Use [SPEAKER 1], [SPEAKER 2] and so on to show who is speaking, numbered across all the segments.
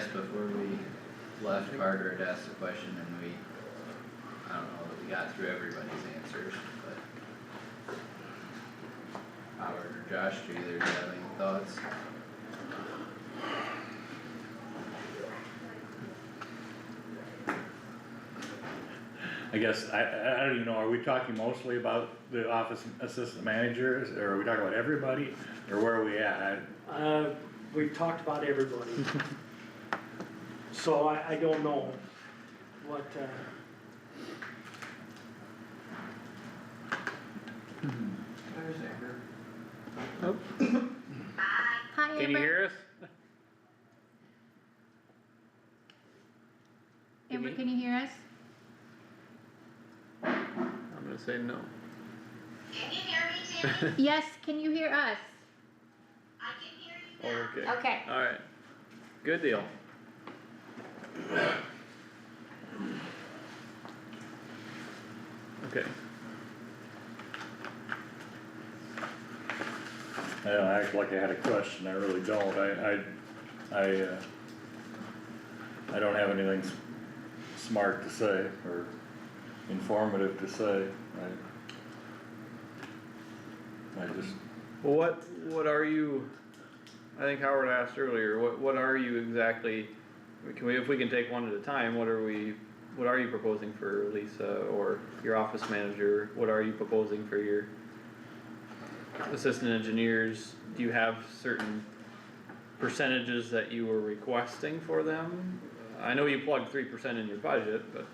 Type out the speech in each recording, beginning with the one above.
[SPEAKER 1] guess before we left, Carter had asked a question and I don't know that we got through everybody's answers, but. Howard or Josh, do either of you have any thoughts?
[SPEAKER 2] I guess, I don't even know, are we talking mostly about the office assistant managers, or are we talking about everybody, or where are we at?
[SPEAKER 3] We've talked about everybody. So I don't know what,
[SPEAKER 4] Hi,
[SPEAKER 2] Can you hear us?
[SPEAKER 4] Amber, can you hear us?
[SPEAKER 5] I'm gonna say no.
[SPEAKER 6] Can you hear me, Tammy?
[SPEAKER 4] Yes, can you hear us?
[SPEAKER 6] I can hear you now.
[SPEAKER 5] Okay.
[SPEAKER 4] Okay.
[SPEAKER 5] Alright. Good deal. Okay.
[SPEAKER 2] I don't act like I had a question, I really don't, I don't have anything smart to say, or informative to say, I just,
[SPEAKER 5] Well, what are you, I think Howard asked earlier, what are you exactly, if we can take one at a time, what are you proposing for Lisa or your office manager? What are you proposing for your assistant engineers? Do you have certain percentages that you were requesting for them? I know you plugged 3% in your budget, but.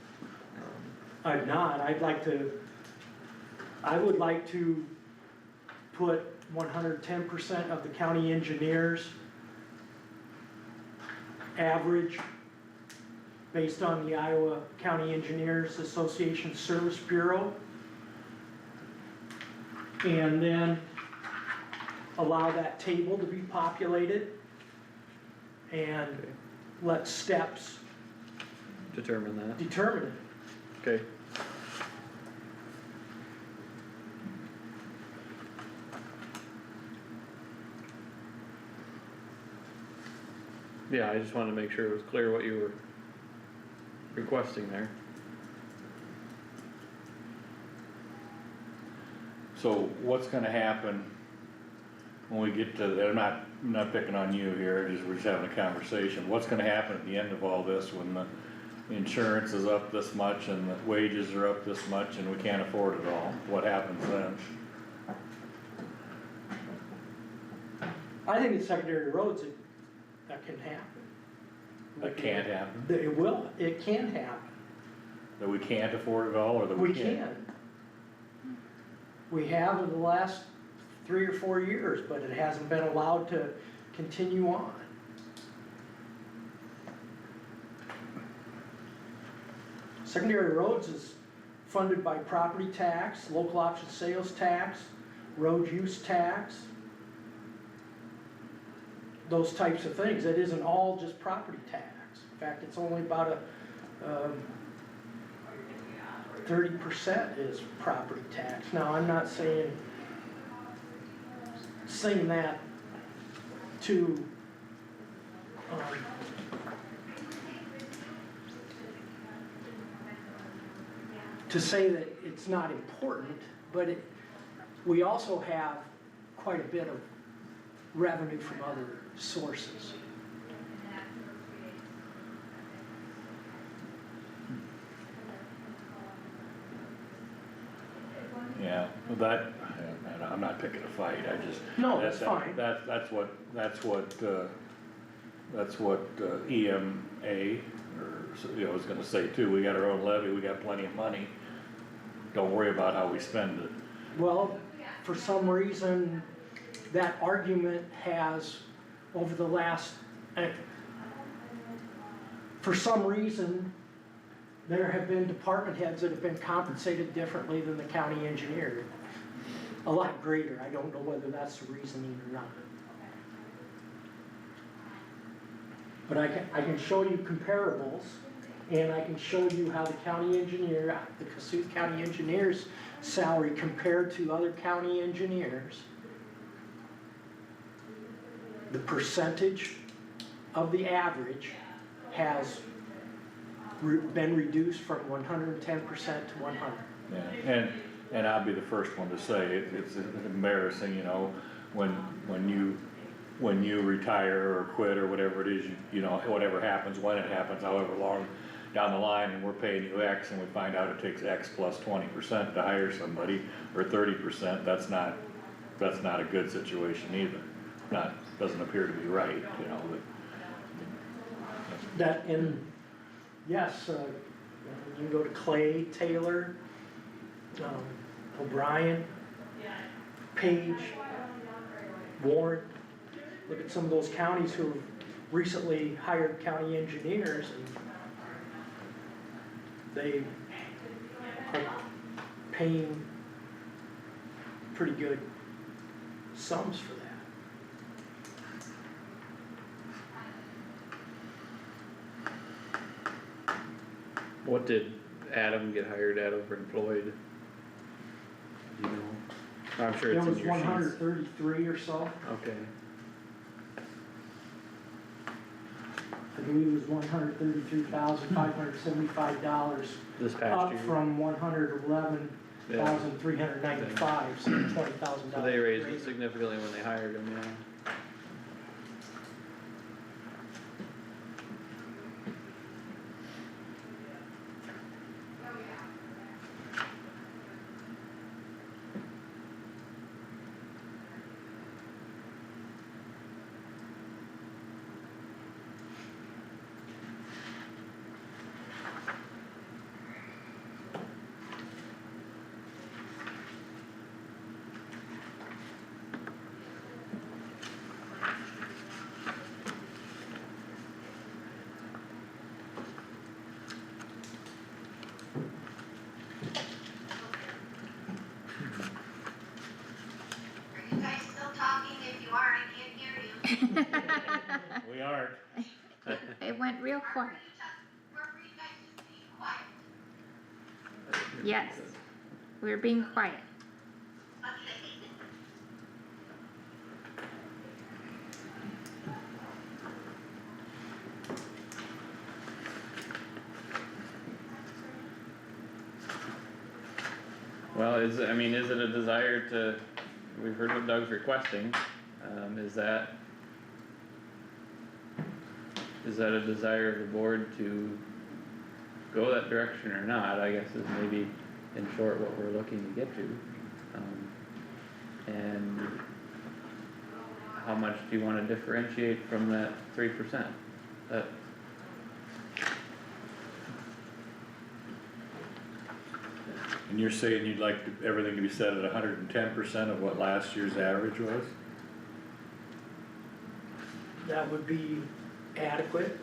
[SPEAKER 3] I'm not, I would like to put 110% of the county engineers average based on the Iowa County Engineers Association Service Bureau. And then allow that table to be populated and let steps
[SPEAKER 5] Determine that,
[SPEAKER 3] determine it.
[SPEAKER 5] okay. Yeah, I just wanted to make sure it was clear what you were requesting there.
[SPEAKER 2] so what's gonna happen when we get to, I'm not picking on you here, we're just having a conversation, what's gonna happen at the end of all this when the insurance is up this much and the wages are up this much and we can't afford it all, what happens then?
[SPEAKER 3] I think in secondary roads, that can happen.
[SPEAKER 2] That can't happen,
[SPEAKER 3] It can happen.
[SPEAKER 2] that we can't afford it all, or that
[SPEAKER 3] We
[SPEAKER 2] we can't?
[SPEAKER 3] can. We have in the last 3 or 4 years, but it hasn't been allowed to continue on. Secondary roads is funded by property tax, local option sales tax, road use tax, those types of things. It isn't all just property tax. In fact, it's only about 30% is property tax. Now, I'm not saying that to say that it's not important, but we also have quite a bit of revenue from other sources.
[SPEAKER 2] Yeah, well that, I'm not picking a fight, I just.
[SPEAKER 3] No, that's fine.
[SPEAKER 2] That's what EMA, or, was gonna say too, we got our own levy, we got plenty of money. Don't worry about how we spend it.
[SPEAKER 3] Well, for some reason, that argument has, over the last, for some reason, there have been department heads that have been compensated differently than the county engineer. A lot greater, I don't know whether that's the reasoning or not. But I can show you comparables, and I can show you how the county engineer, the Kossuth County engineer's salary compared to other county engineers, the percentage of the average has been reduced from 110% to 100.
[SPEAKER 2] Yeah, and I'll be the first one to say, it's embarrassing, you know, when you retire or quit or whatever it is, you know, whatever happens, when it happens, however long down the line, and we're paying you X, and we find out it takes X plus 20% to hire somebody, or 30%, that's not a good situation either. Doesn't appear to be right, you know, but.
[SPEAKER 3] That, and yes, you can go to Clay, Taylor, O'Brien, Page, Warren. Look at some of those counties who have recently hired county engineers, and they are paying pretty good sums for that.
[SPEAKER 5] What did Adam get hired at over in Floyd? Do you know? I'm sure
[SPEAKER 3] It
[SPEAKER 5] it's
[SPEAKER 3] was
[SPEAKER 5] in your sheets.
[SPEAKER 3] 133 or so.
[SPEAKER 5] Okay,
[SPEAKER 3] I believe it was $133,575,
[SPEAKER 5] this past
[SPEAKER 3] up
[SPEAKER 5] year.
[SPEAKER 3] from $111,395, so $20,000.
[SPEAKER 5] So they raised it significantly when they hired him, yeah.
[SPEAKER 6] Are you guys still talking? If you are, I can't hear you.
[SPEAKER 2] We aren't.
[SPEAKER 4] It went real quiet.
[SPEAKER 6] Where were you guys just being quiet?
[SPEAKER 4] Yes, we're being quiet.
[SPEAKER 6] Okay.
[SPEAKER 5] Well, is it a desire to, we've heard what Doug's requesting, is that a desire of the board to go that direction or not, I guess is maybe in short what we're looking to get to. And how much do you wanna differentiate from that 3%?
[SPEAKER 2] And you're saying you'd like everything to be set at 110% of what last year's average was?
[SPEAKER 3] That would be adequate.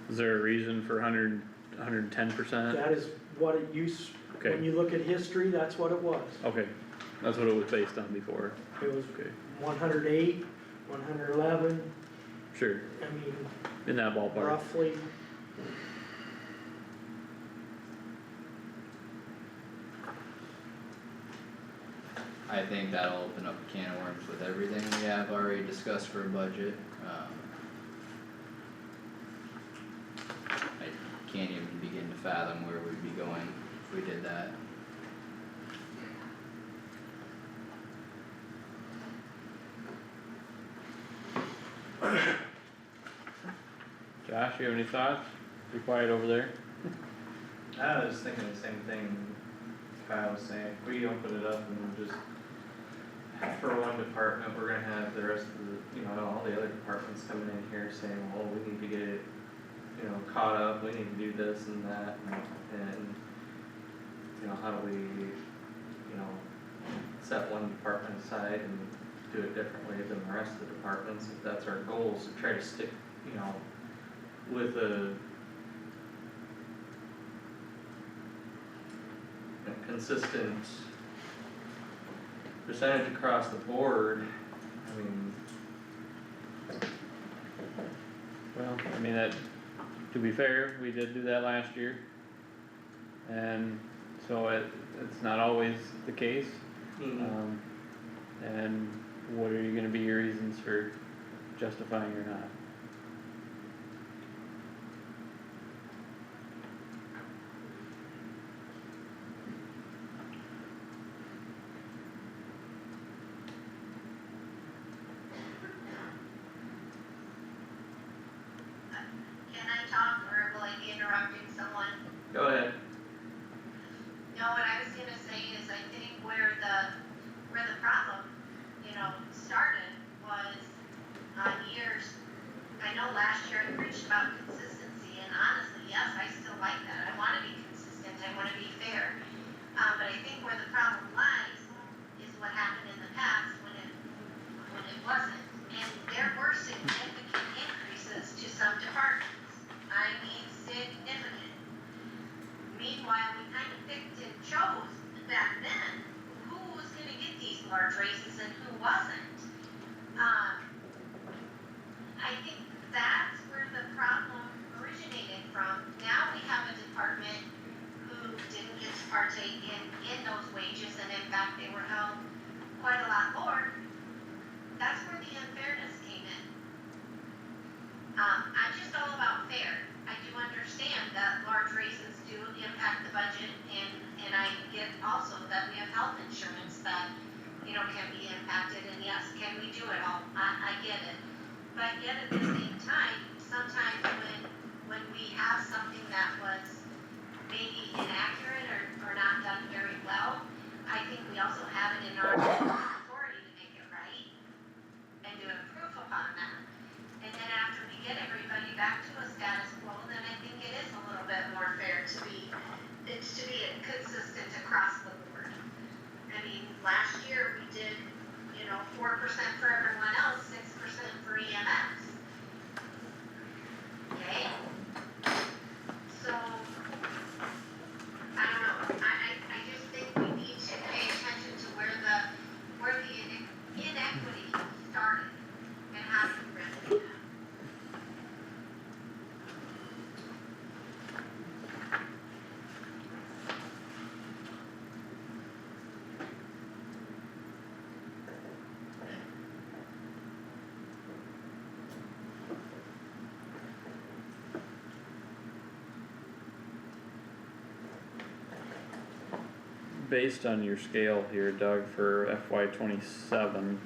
[SPEAKER 5] Is there a reason for 110%?
[SPEAKER 3] That is what it used, when
[SPEAKER 5] Okay.
[SPEAKER 3] you look at history, that's what it was.
[SPEAKER 5] Okay, that's what it was based on before,
[SPEAKER 3] It was
[SPEAKER 5] okay,
[SPEAKER 3] 108, 111,
[SPEAKER 5] sure,
[SPEAKER 3] I mean,
[SPEAKER 5] in that ballpark.
[SPEAKER 3] roughly.
[SPEAKER 1] I think that'll open up a can of worms with everything we have already discussed for a budget. I can't even begin to fathom where we'd be going if we did that.
[SPEAKER 5] Josh, you have any thoughts? Be quiet over there.
[SPEAKER 7] I was thinking the same thing Kyle was saying, if we open it up and just, for one department, we're gonna have the rest of the, you know, all the other departments coming in here saying, well, we need to get it, you know, caught up, we need to do this and that, and, you know, how do we, you know, set one department aside and do it differently than the rest of the departments, if that's our goal, is to try to stick, you know, with a consistent percentage across the board. I mean,
[SPEAKER 5] Well, I mean, that, to be fair, we did do that last year. And so it's not always the case.
[SPEAKER 7] Mhm.
[SPEAKER 5] And what are gonna be your reasons for justifying or not?
[SPEAKER 6] Can I talk or will I be interrupting someone?
[SPEAKER 7] Go ahead.
[SPEAKER 6] No, what I was gonna say is I think where the problem, started was on years. I know last year I preached about consistency and honestly, yes, I still like that. I wanna be consistent, I wanna be fair. But I think where the problem lies is what happened in the past when it wasn't. And there were significant increases to some departments. I mean, significant. Meanwhile, we kind of picked and chose back then who was gonna get these large raises and who wasn't. I think that's where the problem originated from. Now we have a department who didn't get to partake in those wages, and in fact, they were held quite a lot lower. That's where the unfairness came in. I'm just all about fair. I do understand that large raises do impact the budget, and I get also that we have health insurance that, can be impacted, and yes, can we do it all? I get it. But yet at the same time, sometimes when we have something that was maybe inaccurate or not done very well, I think we also have it in our authority to make it right and to improve upon that. And then after we get everybody back to a status quo, then I think it is a little bit more fair to be consistent across the board. I mean, last year we did, 4% for everyone else, 6% for EMS. Okay? So, I don't know, I just think we need to pay attention to where the inequity started and how to remedy that.
[SPEAKER 5] Based on your scale here, Doug, for FY 27,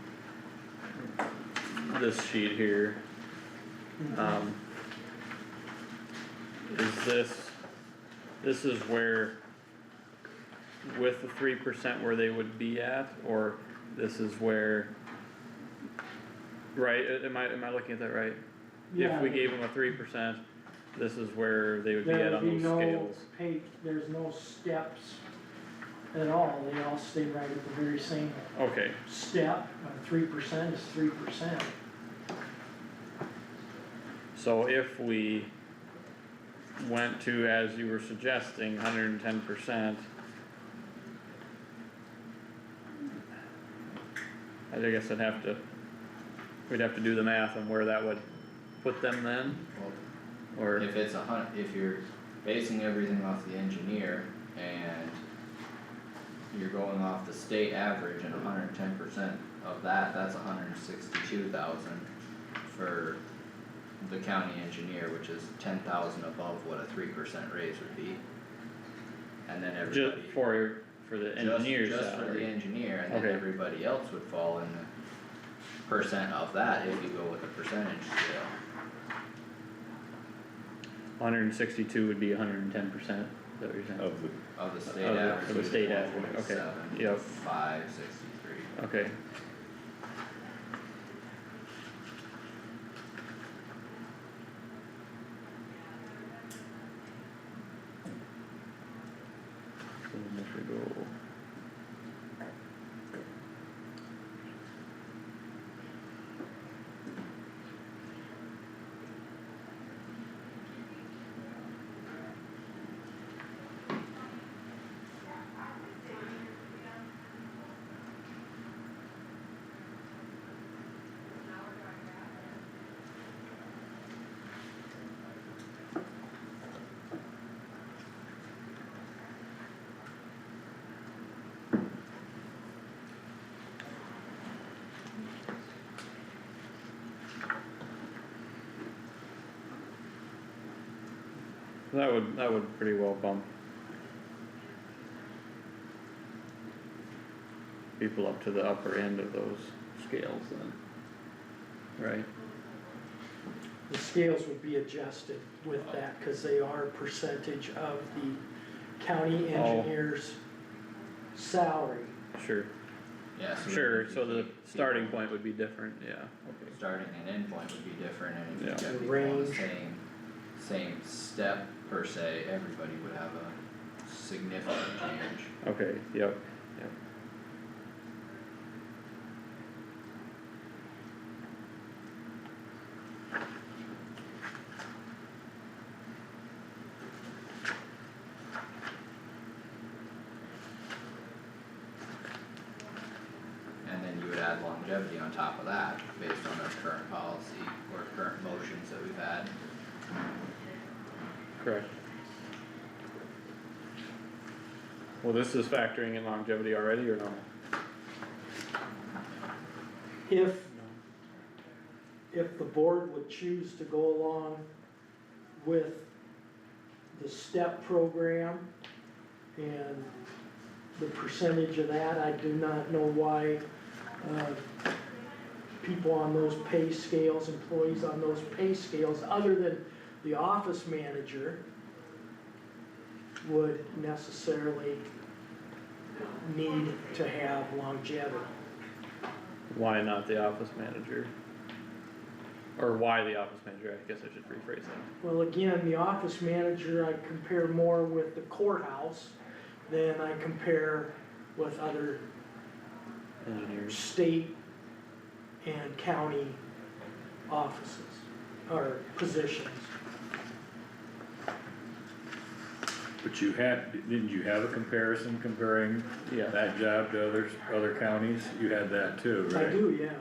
[SPEAKER 5] this sheet here, is this is where, with the 3% where they would be at, or this is where, right, am I looking at that right?
[SPEAKER 3] Yeah.
[SPEAKER 5] If we gave them a 3%, this is where they would be
[SPEAKER 3] There
[SPEAKER 5] at
[SPEAKER 3] would
[SPEAKER 5] on
[SPEAKER 3] be
[SPEAKER 5] those
[SPEAKER 3] no
[SPEAKER 5] scales.
[SPEAKER 3] there's no steps at all, they all stay right at the very same
[SPEAKER 5] Okay,
[SPEAKER 3] step, 3% is 3%.
[SPEAKER 5] so if we went to, as you were suggesting, 110%, I guess we'd have to do the math on where that would put them then,
[SPEAKER 1] Well,
[SPEAKER 5] or,
[SPEAKER 1] if if you're basing everything off the engineer and you're going off the state average and 110% of that's 162,000 for the county engineer, which is 10,000 above what a 3% raise would be. And then everybody.
[SPEAKER 5] just for the engineer's
[SPEAKER 1] Just for the
[SPEAKER 5] salary.
[SPEAKER 1] engineer, and then
[SPEAKER 5] Okay.
[SPEAKER 1] everybody else would fall in the percent of that if you go with the percentage scale.
[SPEAKER 5] 162 would be 110%, is that what you're saying?
[SPEAKER 1] Of the state
[SPEAKER 5] Of the-
[SPEAKER 1] average.
[SPEAKER 5] of the state average, okay. Yep.
[SPEAKER 1] 563.
[SPEAKER 5] Okay. So then if we go. That would pretty well bump people up to the upper end of those scales then, right?
[SPEAKER 3] The scales would be adjusted with that, cause they are a percentage of the county engineer's salary.
[SPEAKER 5] Sure,
[SPEAKER 1] Yeah, so.
[SPEAKER 5] sure,
[SPEAKER 1] if you
[SPEAKER 5] so the
[SPEAKER 1] keep
[SPEAKER 5] starting
[SPEAKER 1] people-
[SPEAKER 5] point would be different, yeah, okay.
[SPEAKER 1] Starting and end point would be different, and if
[SPEAKER 5] Yeah.
[SPEAKER 1] you
[SPEAKER 3] The
[SPEAKER 1] got people on the
[SPEAKER 3] range.
[SPEAKER 1] same step per se, everybody would have a significant change.
[SPEAKER 5] Okay, yep, yep.
[SPEAKER 1] And then you would add longevity on top of that, based on our current policy or current motions that we've had.
[SPEAKER 5] Correct. Well, this is factoring in longevity already or no?
[SPEAKER 3] If the board would choose to go along with the STEP program and the percentage of that, I do not know why, people on those pay scales, employees on those pay scales, other than the office manager, would necessarily need to have longevity.
[SPEAKER 5] Why not the office manager? Or why the office manager, I guess I should rephrase that.
[SPEAKER 3] Well, again, the office manager, I compare more with the courthouse than I compare with other
[SPEAKER 5] Engineers.
[SPEAKER 3] state and county offices, or positions.
[SPEAKER 2] But didn't you have a comparison comparing
[SPEAKER 5] Yeah.
[SPEAKER 2] that job to other counties? You had that too, right?
[SPEAKER 3] I do, yes.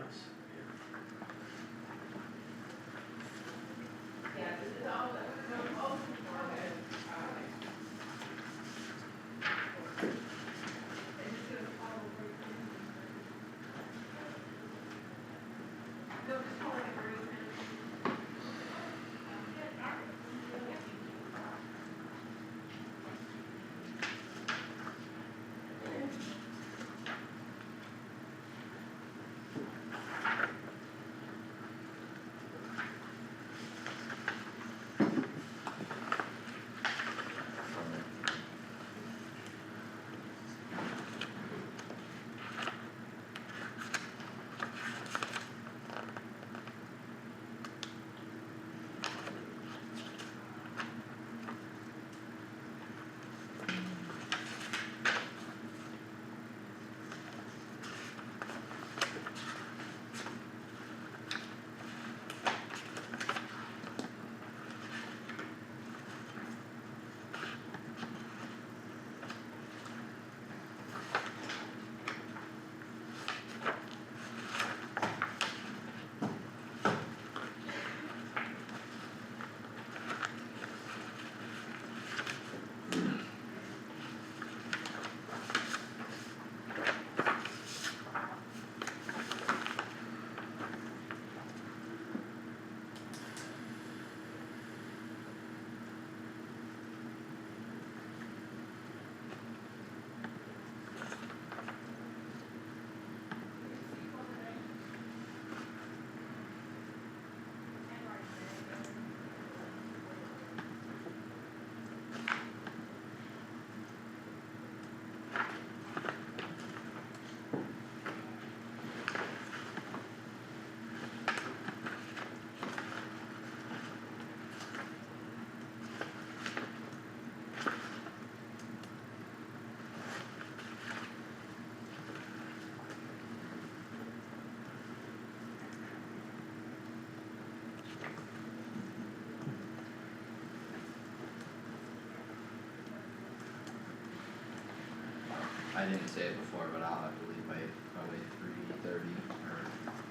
[SPEAKER 1] I didn't say it before, but I'll have to leave by probably 3:30 or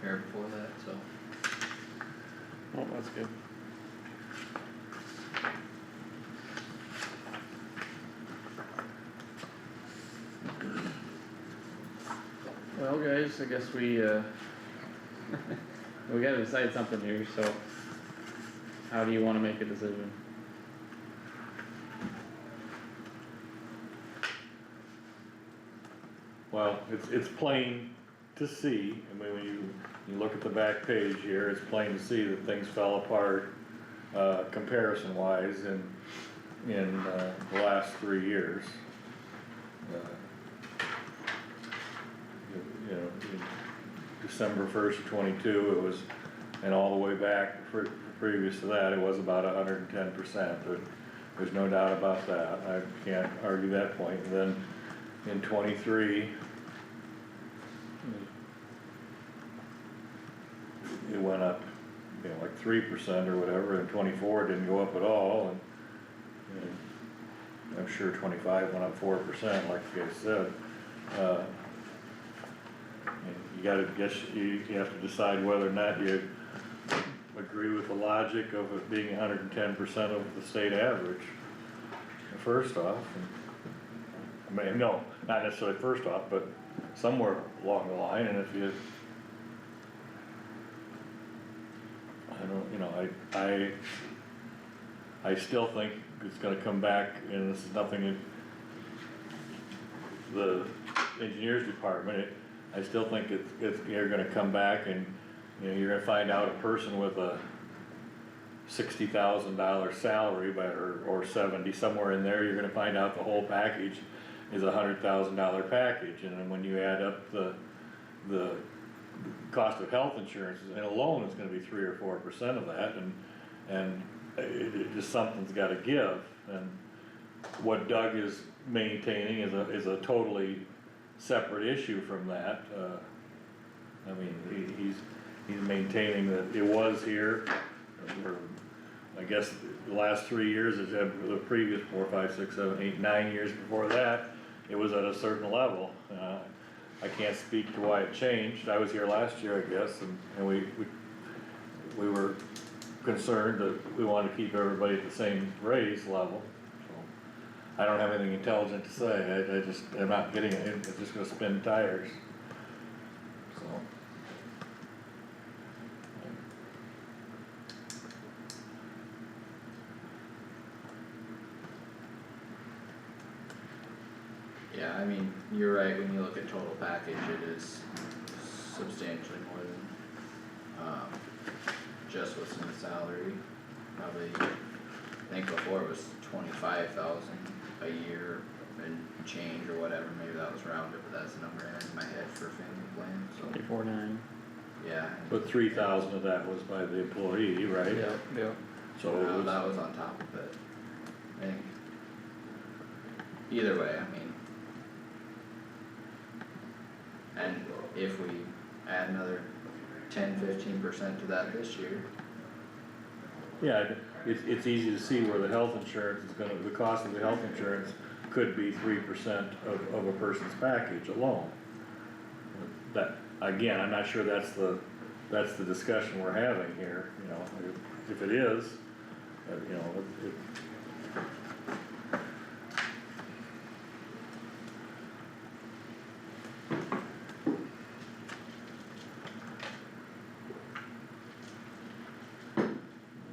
[SPEAKER 1] here before that, so.
[SPEAKER 5] Oh, that's good. Well, guys, I guess we we gotta decide something here, so how do you wanna make a decision?
[SPEAKER 2] Well, it's plain to see, I mean, when you look at the back page here, it's plain to see that things fell apart, comparison wise in the last 3 years. You know, December 1st, 22, it was, and all the way back previous to that, it was about 110%. There's no doubt about that, I can't argue that point. And then in 23, it went up, you know, like 3% or whatever, and 24 didn't go up at all, and I'm sure 25 went up 4%, like you guys said. And you gotta guess, you have to decide whether or not you agree with the logic of it being 110% of the state average, first off. I mean, no, not necessarily first off, but somewhere along the line, and if you, I don't, you know, I still think it's gonna come back, and this is nothing that the engineers department, I still think you're gonna come back and, you know, you're gonna find out a person with a $60,000 salary, or 70, somewhere in there, you're gonna find out the whole package is $100,000 package, and then when you add up the cost of health insurance, and alone is gonna be 3 or 4% of that, and it just, something's gotta give, and what Doug is maintaining is a totally separate issue from that. I mean, he's maintaining that it was here, or I guess the last 3 years, the previous 4, 5, 6, 7, 8, 9 years before that, it was at a certain level. I can't speak to why it changed. I was here last year, I guess, and we were concerned that we wanted to keep everybody at the same raise level. I don't have anything intelligent to say, I'm not getting it, it's just gonna spin tires, so.
[SPEAKER 1] Yeah, I mean, you're right, when you look at total package, it is substantially more than, just what's in the salary. Probably, I think before it was 25,000 a year and change or whatever, maybe that was rounded, but that's the number I had in my head for a family plan, so.
[SPEAKER 5] 24.9.
[SPEAKER 1] Yeah.
[SPEAKER 2] But 3,000 of that was by the employee, right?
[SPEAKER 5] Yep.
[SPEAKER 2] So it was,
[SPEAKER 1] That was on top of it, I think. Either way, I mean. And if we add another 10-15% to that this year,
[SPEAKER 2] yeah, it's easy to see where the health insurance is gonna, the cost of the health insurance could be 3% of a person's package alone. That, again, I'm not sure that's the discussion we're having here, you know, if it is, you know,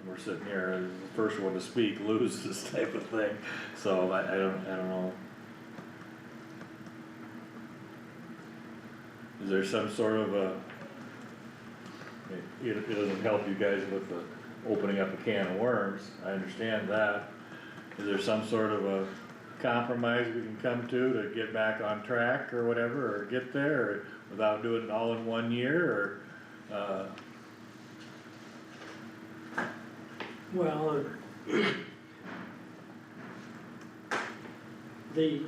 [SPEAKER 2] we're sitting here, as the first one to speak loses type of thing, so I don't know. Is there some sort of a, it doesn't help you guys with the opening up a can of worms, I understand that. Is there some sort of a compromise we can come to get back on track or whatever, or get there, or without doing it all in 1 year, or,
[SPEAKER 3] Well, the,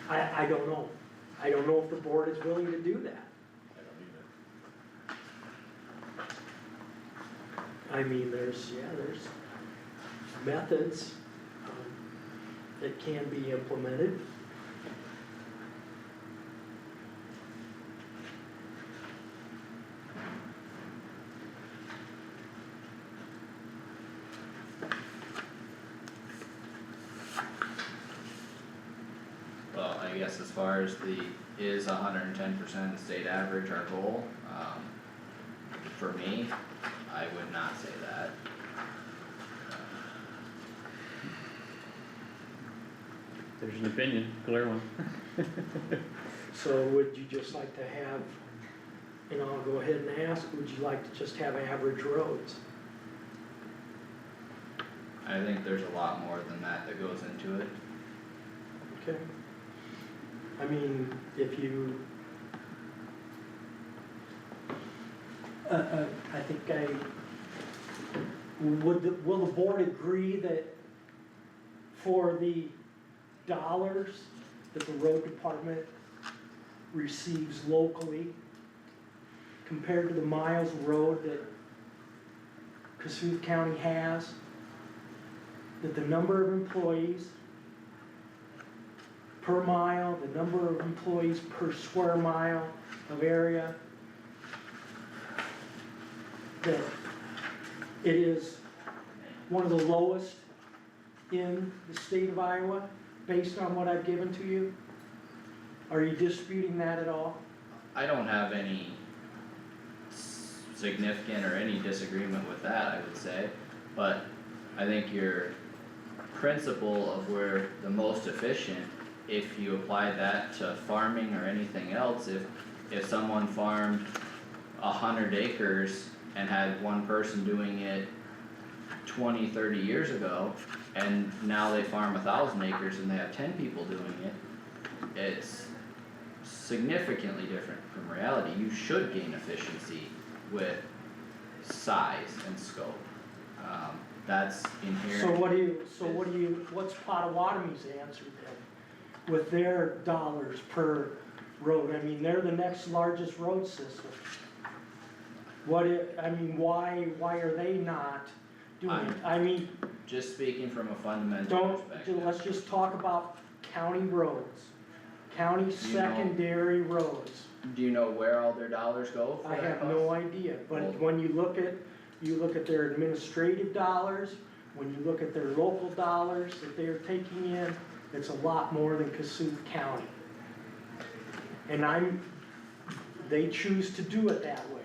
[SPEAKER 3] I don't know. I don't know if the board is willing to do that.
[SPEAKER 2] I don't either.
[SPEAKER 3] I mean, there's methods that can be implemented.
[SPEAKER 1] well, I guess as far as is 110% the state average our goal, for me, I would not say that.
[SPEAKER 5] There's an opinion, clear one.
[SPEAKER 3] So would you just like to have, and I'll go ahead and ask, would you like to just have average roads?
[SPEAKER 1] I think there's a lot more than that goes into it.
[SPEAKER 3] Okay. I mean, if you, I think will the board agree that for the dollars that the road department receives locally compared to the miles of road that Kossuth County has, that the number of employees per mile, the number of employees per square mile of area, that it is one of the lowest in the state of Iowa, based on what I've given to you? Are you disputing that at all?
[SPEAKER 1] I don't have any significant or any disagreement with that, I would say, but I think your principle of where the most efficient, if you apply that to farming or anything else, if someone farmed 100 acres and had one person doing it 20, 30 years ago, and now they farm 1,000 acres and they have 10 people doing it, it's significantly different from reality. You should gain efficiency with size and scope. That's inherent.
[SPEAKER 3] What's Potawatomi's answer then? With their dollars per road, I mean, they're the next largest road system. Why are they not doing it? I mean,
[SPEAKER 1] Just speaking from a fundamental perspective.
[SPEAKER 3] let's just talk about county roads, county
[SPEAKER 1] You know-
[SPEAKER 3] secondary roads.
[SPEAKER 1] Do you know where all their dollars go for
[SPEAKER 3] I
[SPEAKER 1] that
[SPEAKER 3] have
[SPEAKER 1] cost?
[SPEAKER 3] no idea, but
[SPEAKER 1] Well-
[SPEAKER 3] when you look at their administrative dollars, when you look at their local dollars that they're taking in, it's a lot more than Kossuth County. And they choose to do it that way.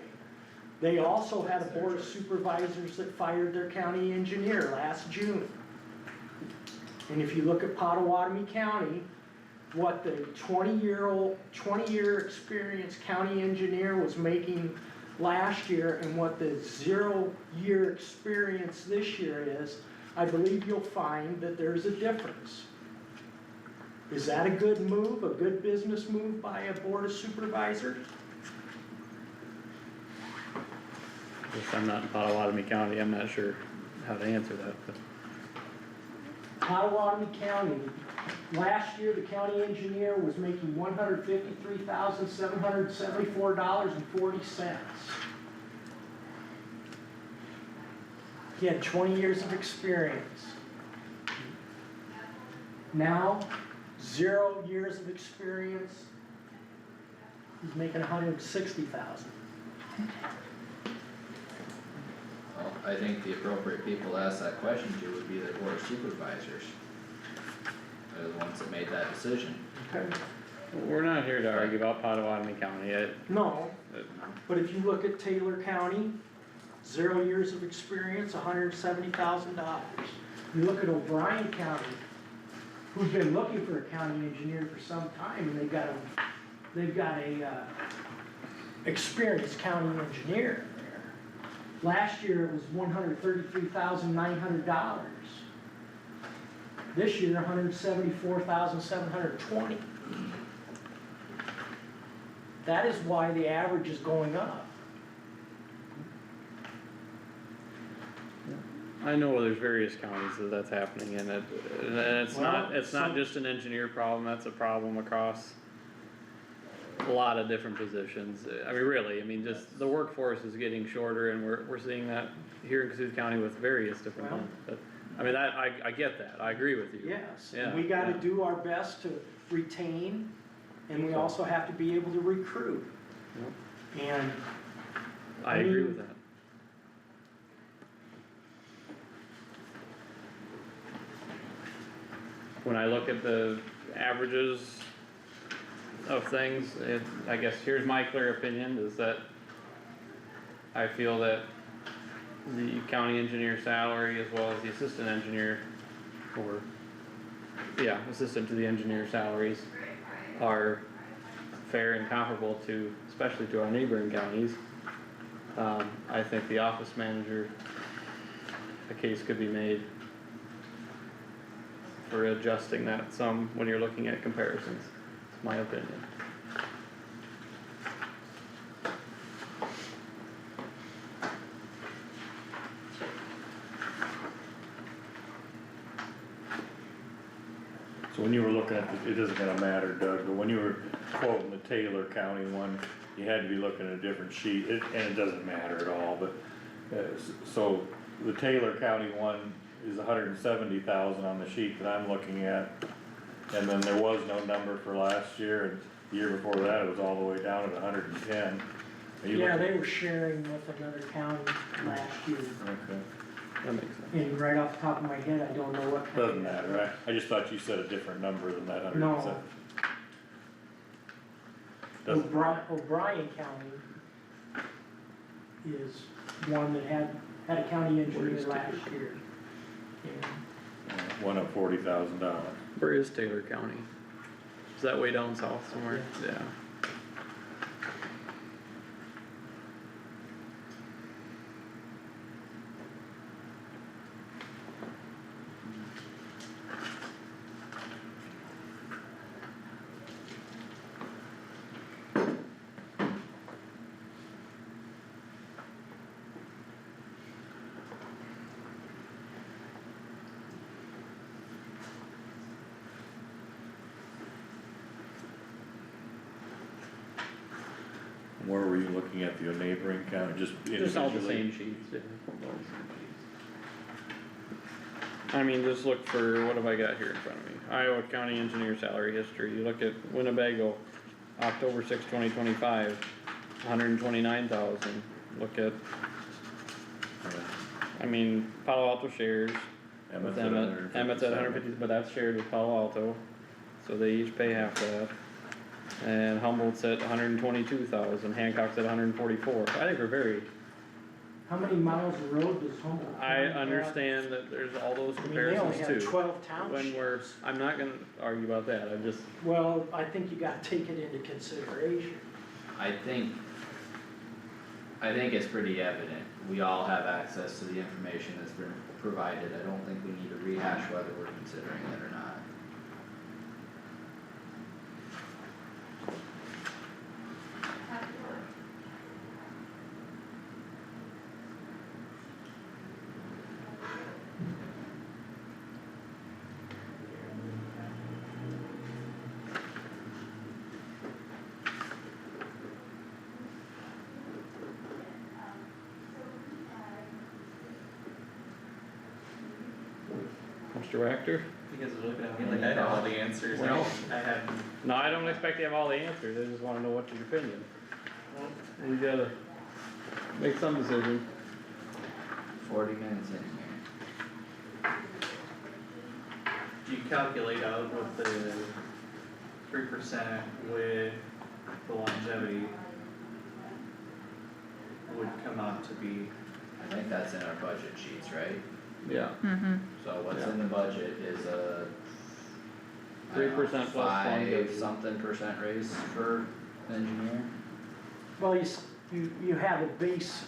[SPEAKER 3] They also had a board of supervisors that fired their county engineer last June. And if you look at Potawatomi County, what the 20-year experienced county engineer was making last year and what the 0-year experience this year is, I believe you'll find that there's a difference. Is that a good move, a good business move by a board of supervisors?
[SPEAKER 5] Guess I'm not in Potawatomi County, I'm not sure how to answer that, but.
[SPEAKER 3] Potawatomi County, last year, the county engineer was making $153,774.40. He had 20 years of experience. Now, 0 years of experience, he's making $160,000.
[SPEAKER 1] Well, I think the appropriate people to ask that question to would be the board of supervisors. They're the ones that made that decision.
[SPEAKER 3] Okay.
[SPEAKER 5] We're not here to argue about Potawatomi County,
[SPEAKER 3] No, but if you look at Taylor County, 0 years of experience, $170,000. You look at O'Brien County, who's been looking for a county engineer for some time, and they've got a experienced county engineer there. Last year it was $133,900. This year, $174,720. That is why the average is going up.
[SPEAKER 5] I know there's various counties that's happening in it, and it's not just an engineer problem, that's a problem across a lot of different positions. I mean, really, just the workforce is getting shorter, and we're seeing that here in Kossuth County with various different
[SPEAKER 3] Well-
[SPEAKER 5] ones, but, I get that, I agree with you.
[SPEAKER 3] Yes,
[SPEAKER 5] Yeah,
[SPEAKER 3] and we gotta
[SPEAKER 5] yeah.
[SPEAKER 3] do our best to retain, and we also have to be able to recruit. And,
[SPEAKER 5] I agree with that. When I look at the averages of things, I guess here's my clear opinion, is that I feel that the county engineer salary as well as the assistant engineer, or yeah, assistant to the engineer salaries are fair and comparable to, especially to our neighboring counties. I think the office manager, a case could be made for adjusting that some when you're looking at comparisons, it's my opinion.
[SPEAKER 2] So when you were looking at, it isn't gonna matter, Doug, but when you were quoting the Taylor County one, you had to be looking at a different sheet, and it doesn't matter at all, but, so the Taylor County one is $170,000 on the sheet that I'm looking at. And then there was no number for last year, and the year before that, it was all the way down at 110. Are you
[SPEAKER 3] Yeah,
[SPEAKER 2] looking-
[SPEAKER 3] they were sharing with another county last year,
[SPEAKER 2] Okay,
[SPEAKER 5] That makes sense.
[SPEAKER 3] and right off the top of my head, I don't know what. county
[SPEAKER 2] doesn't matter, right? I just thought you said a different number than that 107.
[SPEAKER 3] No.
[SPEAKER 2] Doesn't,
[SPEAKER 3] O'Brien County is one that had a county engineer
[SPEAKER 5] Where's
[SPEAKER 3] last
[SPEAKER 5] Taylor?
[SPEAKER 3] year. And
[SPEAKER 2] went up $40,000.
[SPEAKER 5] Where is Taylor County? Is that way down south somewhere? Yeah.
[SPEAKER 2] Where were you looking at the neighboring county, just
[SPEAKER 5] Just all the
[SPEAKER 2] individually?
[SPEAKER 5] same sheets, yeah. I mean, just look for, what have I got here in front of me? Iowa County Engineer Salary History, you look at Winnebago, October 6, 2025, 129,000. Look at, I mean, Palo Alto shares with
[SPEAKER 2] Emmett's at
[SPEAKER 5] Emmett's at
[SPEAKER 2] 157.
[SPEAKER 5] 150, but that's shared with Palo Alto, so they each pay half that. And Humboldt's at 122,000, Hancock's at 144, I think we're very,
[SPEAKER 3] how many miles of road does Humboldt?
[SPEAKER 5] I
[SPEAKER 3] County have?
[SPEAKER 5] understand that there's all those
[SPEAKER 3] I mean, they only
[SPEAKER 5] comparisons
[SPEAKER 3] have
[SPEAKER 5] too.
[SPEAKER 3] 12
[SPEAKER 5] When we're,
[SPEAKER 3] townships.
[SPEAKER 5] I'm not gonna argue about that, I'm just,
[SPEAKER 3] Well, I think you gotta take it into consideration.
[SPEAKER 1] I think it's pretty evident, we all have access to the information that's been provided, I don't think we need to rehash whether we're considering it or not.
[SPEAKER 5] Mr. Wactor?
[SPEAKER 7] You guys are looking at me like I know all the answers,
[SPEAKER 5] Well-
[SPEAKER 7] I have,
[SPEAKER 5] No, I don't expect you to have all the answers, I just wanna know what's your opinion. We gotta make some decision.
[SPEAKER 1] 40 minutes in here.
[SPEAKER 7] do you calculate out what the 3% with the longevity would come out to be?
[SPEAKER 1] I think that's in our budget sheets, right?
[SPEAKER 5] Yeah.
[SPEAKER 4] Mm-hmm.
[SPEAKER 1] So what's
[SPEAKER 5] Yeah.
[SPEAKER 1] in the budget is a.
[SPEAKER 5] 3% plus longevity.
[SPEAKER 1] 5 something percent raise for engineer.
[SPEAKER 3] Well, you have a base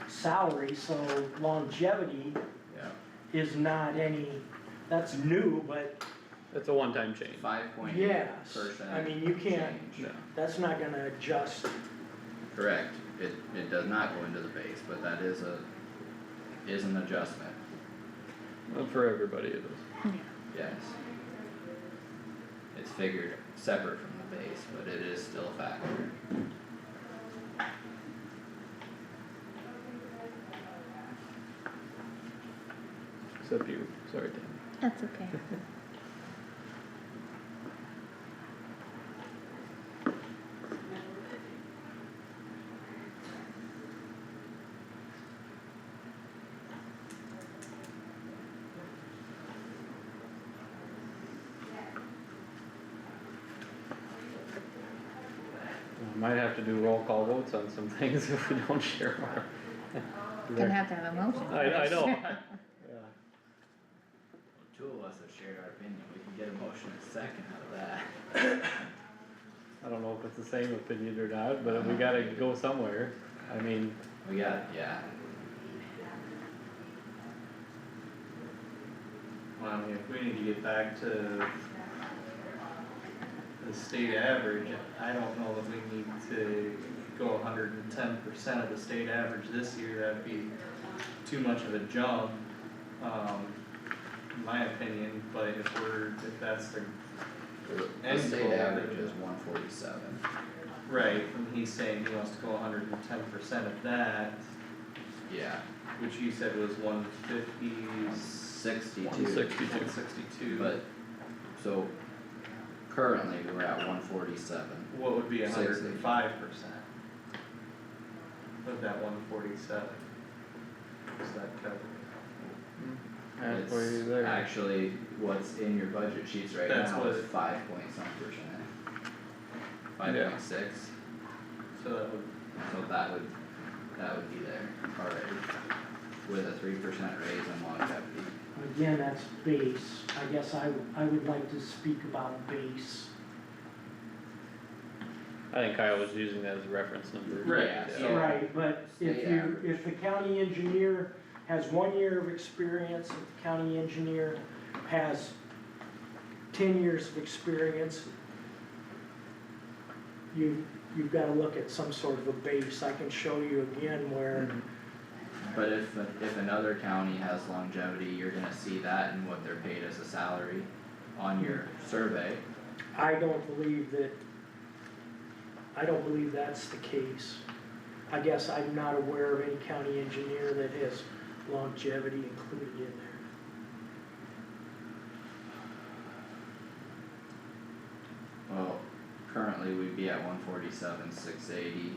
[SPEAKER 3] salary, so longevity
[SPEAKER 1] Yeah.
[SPEAKER 3] is not any, that's new, but
[SPEAKER 5] It's a one-time change.
[SPEAKER 1] 5.8%.
[SPEAKER 3] yes, I mean, you can't,
[SPEAKER 5] Yeah.
[SPEAKER 3] that's not gonna adjust.
[SPEAKER 1] Correct, it does not go into the base, but that is an adjustment,
[SPEAKER 5] For everybody it is.
[SPEAKER 1] yes. It's figured separate from the base, but it is still a factor.
[SPEAKER 5] Except you, sorry, Tim.
[SPEAKER 4] That's okay.
[SPEAKER 5] We might have to do roll call votes on some things if we don't share our.
[SPEAKER 4] Gonna have to have a motion.
[SPEAKER 5] I know.
[SPEAKER 4] first.
[SPEAKER 5] Yeah.
[SPEAKER 1] two of us have shared our opinion, we can get a motion in a second out of that.
[SPEAKER 5] I don't know if it's the same opinion or not, but we gotta go somewhere, I mean,
[SPEAKER 1] We got, yeah,
[SPEAKER 7] Well, I mean, if we need to get back to the state average, I don't know that we need to go 110% of the state average this year, that'd be too much of a jump, in my opinion, but if that's the
[SPEAKER 1] the
[SPEAKER 7] end
[SPEAKER 1] state
[SPEAKER 7] goal,
[SPEAKER 1] average
[SPEAKER 7] then-
[SPEAKER 1] is 147.
[SPEAKER 7] right, and he's saying he wants to go 110% of that,
[SPEAKER 1] Yeah,
[SPEAKER 7] which you said was 150,
[SPEAKER 1] 62.
[SPEAKER 7] 162.
[SPEAKER 1] But, so currently we're at 147.
[SPEAKER 7] What would be
[SPEAKER 1] 60.
[SPEAKER 7] 105% of that 147? What's that calculate?
[SPEAKER 5] halfway
[SPEAKER 1] It's
[SPEAKER 5] there.
[SPEAKER 1] actually, what's in your budget sheets right
[SPEAKER 7] That's
[SPEAKER 1] now
[SPEAKER 7] what
[SPEAKER 1] is
[SPEAKER 7] it-
[SPEAKER 1] 5.some%. 5.6,
[SPEAKER 7] So that would,
[SPEAKER 1] so that would be there already, with a 3% raise in longevity.
[SPEAKER 3] Again, that's base, I guess I would like to speak about base.
[SPEAKER 5] I think Kyle was using that as a reference number.
[SPEAKER 7] Right,
[SPEAKER 1] Yeah,
[SPEAKER 7] so-
[SPEAKER 1] so-
[SPEAKER 3] Right, but
[SPEAKER 1] State
[SPEAKER 3] if the county engineer has 1 year of experience, if the county engineer has 10 years of experience, you've gotta look at some sort of a base. I can show you again where,
[SPEAKER 1] But if another county has longevity, you're gonna see that in what they're paid as a salary on your survey.
[SPEAKER 3] I don't believe that's the case. I guess I'm not aware of any county engineer that has longevity included in there.
[SPEAKER 1] Well, currently we'd be at 147,680,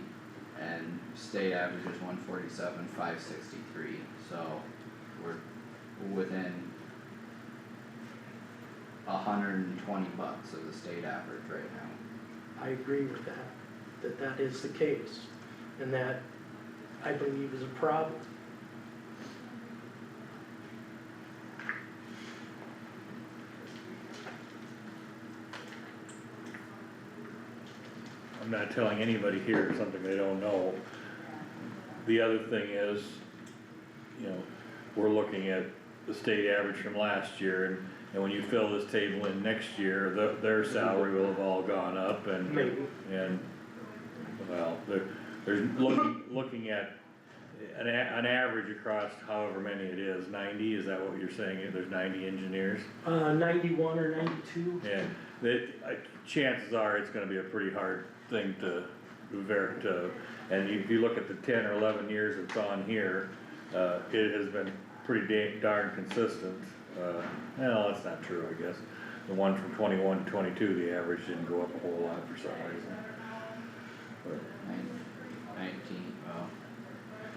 [SPEAKER 1] and state average is 147,563, so we're within $120 of the state average right now.
[SPEAKER 3] I agree with that is the case, and that, I believe, is a problem.
[SPEAKER 2] I'm not telling anybody here something they don't know. The other thing is, you know, we're looking at the state average from last year, and when you fill this table in next year, their salary will have all gone up, and,
[SPEAKER 3] Maybe.
[SPEAKER 2] well, there's looking at an average across however many it is, 90, is that what you're saying, there's 90 engineers?
[SPEAKER 3] 91 or 92,
[SPEAKER 2] And that, chances are it's gonna be a pretty hard thing to and if you look at the 10 or 11 years it's on here, it has been pretty darn consistent. Well, that's not true, I guess. The one from 21 to 22, the average didn't go up a whole lot for some reason. But
[SPEAKER 1] 19, well,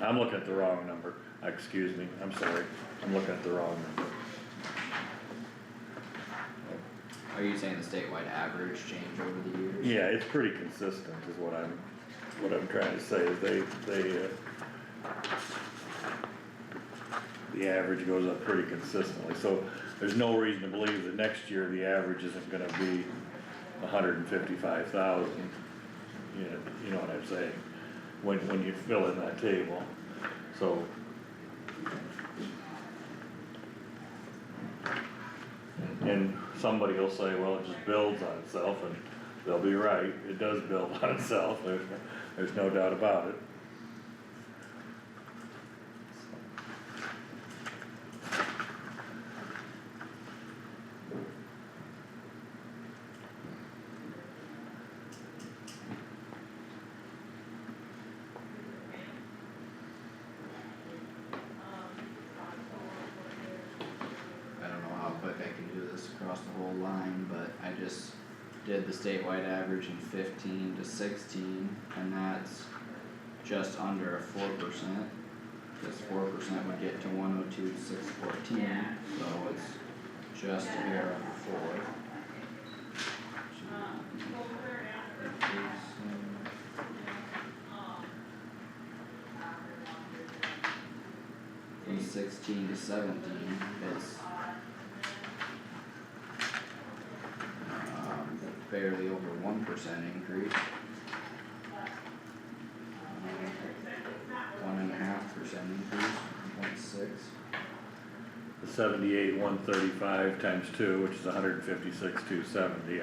[SPEAKER 2] I'm looking at the wrong number, excuse me, I'm sorry, I'm looking at the wrong number.
[SPEAKER 1] are you saying the statewide average change over the years?
[SPEAKER 2] Yeah, it's pretty consistent is what I'm trying to say, is the average goes up pretty consistently, so there's no reason to believe that next year the average isn't gonna be 155,000. You know what I'm saying, when you fill in that table, so. And somebody will say, well, it just builds on itself, and they'll be right, it does build on itself, there's no doubt about it.
[SPEAKER 1] I don't know how quick I can do this across the whole line, but I just did the statewide average in 15 to 16, and that's just under a 4%. Cause 4% would get to 102,614, so it's just a hair of 4. From 16 to 17, it's barely over 1% increase. 1.5% increase, 1.6.
[SPEAKER 2] The 78,135 times 2, which is 156,270,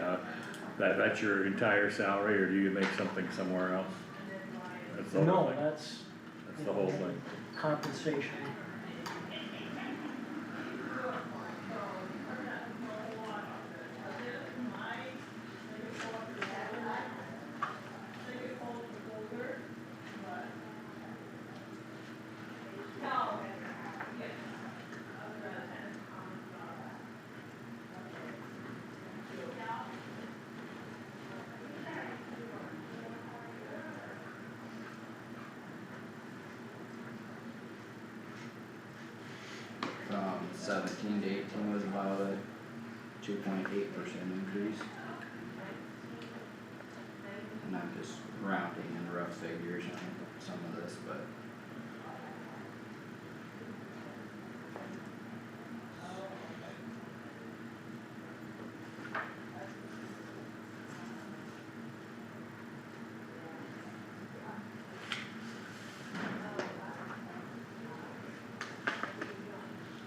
[SPEAKER 2] that's your entire salary, or do you make something somewhere else? That's the whole
[SPEAKER 3] No,
[SPEAKER 2] thing,
[SPEAKER 3] that's
[SPEAKER 2] that's the whole thing.
[SPEAKER 3] compensation.
[SPEAKER 1] From 17 to 18 was about a 2.8% increase. And I'm just rounding in rough figures on some of this, but.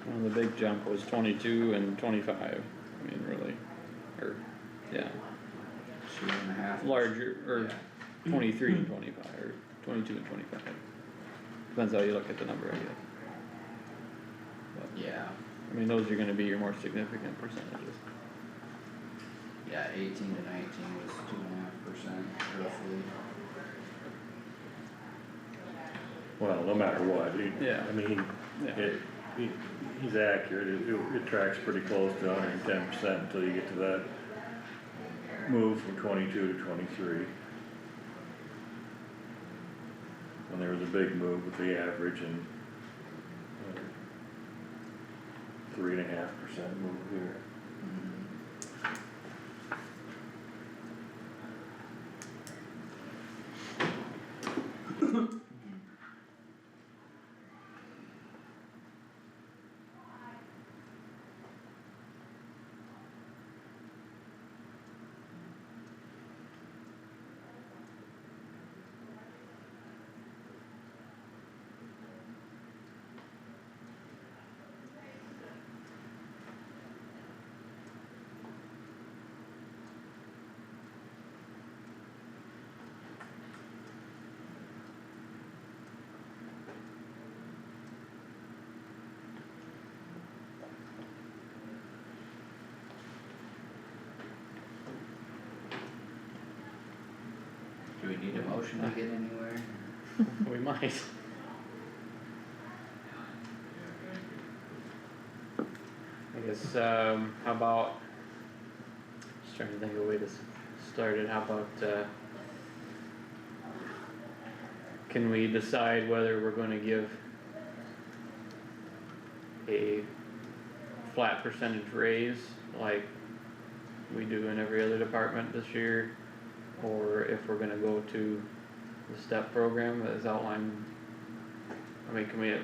[SPEAKER 5] Well, the big jump was 22 and 25, I mean, really, or, yeah,
[SPEAKER 1] 2.5.
[SPEAKER 5] larger, or
[SPEAKER 1] Yeah.
[SPEAKER 5] 23 and 25, or 22 and 25. Depends how you look at the number, I guess. But,
[SPEAKER 1] Yeah,
[SPEAKER 5] I mean, those are gonna be your more significant percentages.
[SPEAKER 1] yeah, 18 to 19 was 2.5% roughly.
[SPEAKER 2] Well, no matter what,
[SPEAKER 5] Yeah.
[SPEAKER 2] I mean, he's accurate, it tracks pretty close to 110% until you get to that move from 22 to 23. When there was a big move with the average and 3.5% move here.
[SPEAKER 1] Do we need a motion to get anywhere?
[SPEAKER 5] We might. I guess, how about, just trying to think of a way to start it, how about, can we decide whether we're gonna give a flat percentage raise like we do in every other department this year? Or if we're gonna go to the step program that is outlined, I mean, can we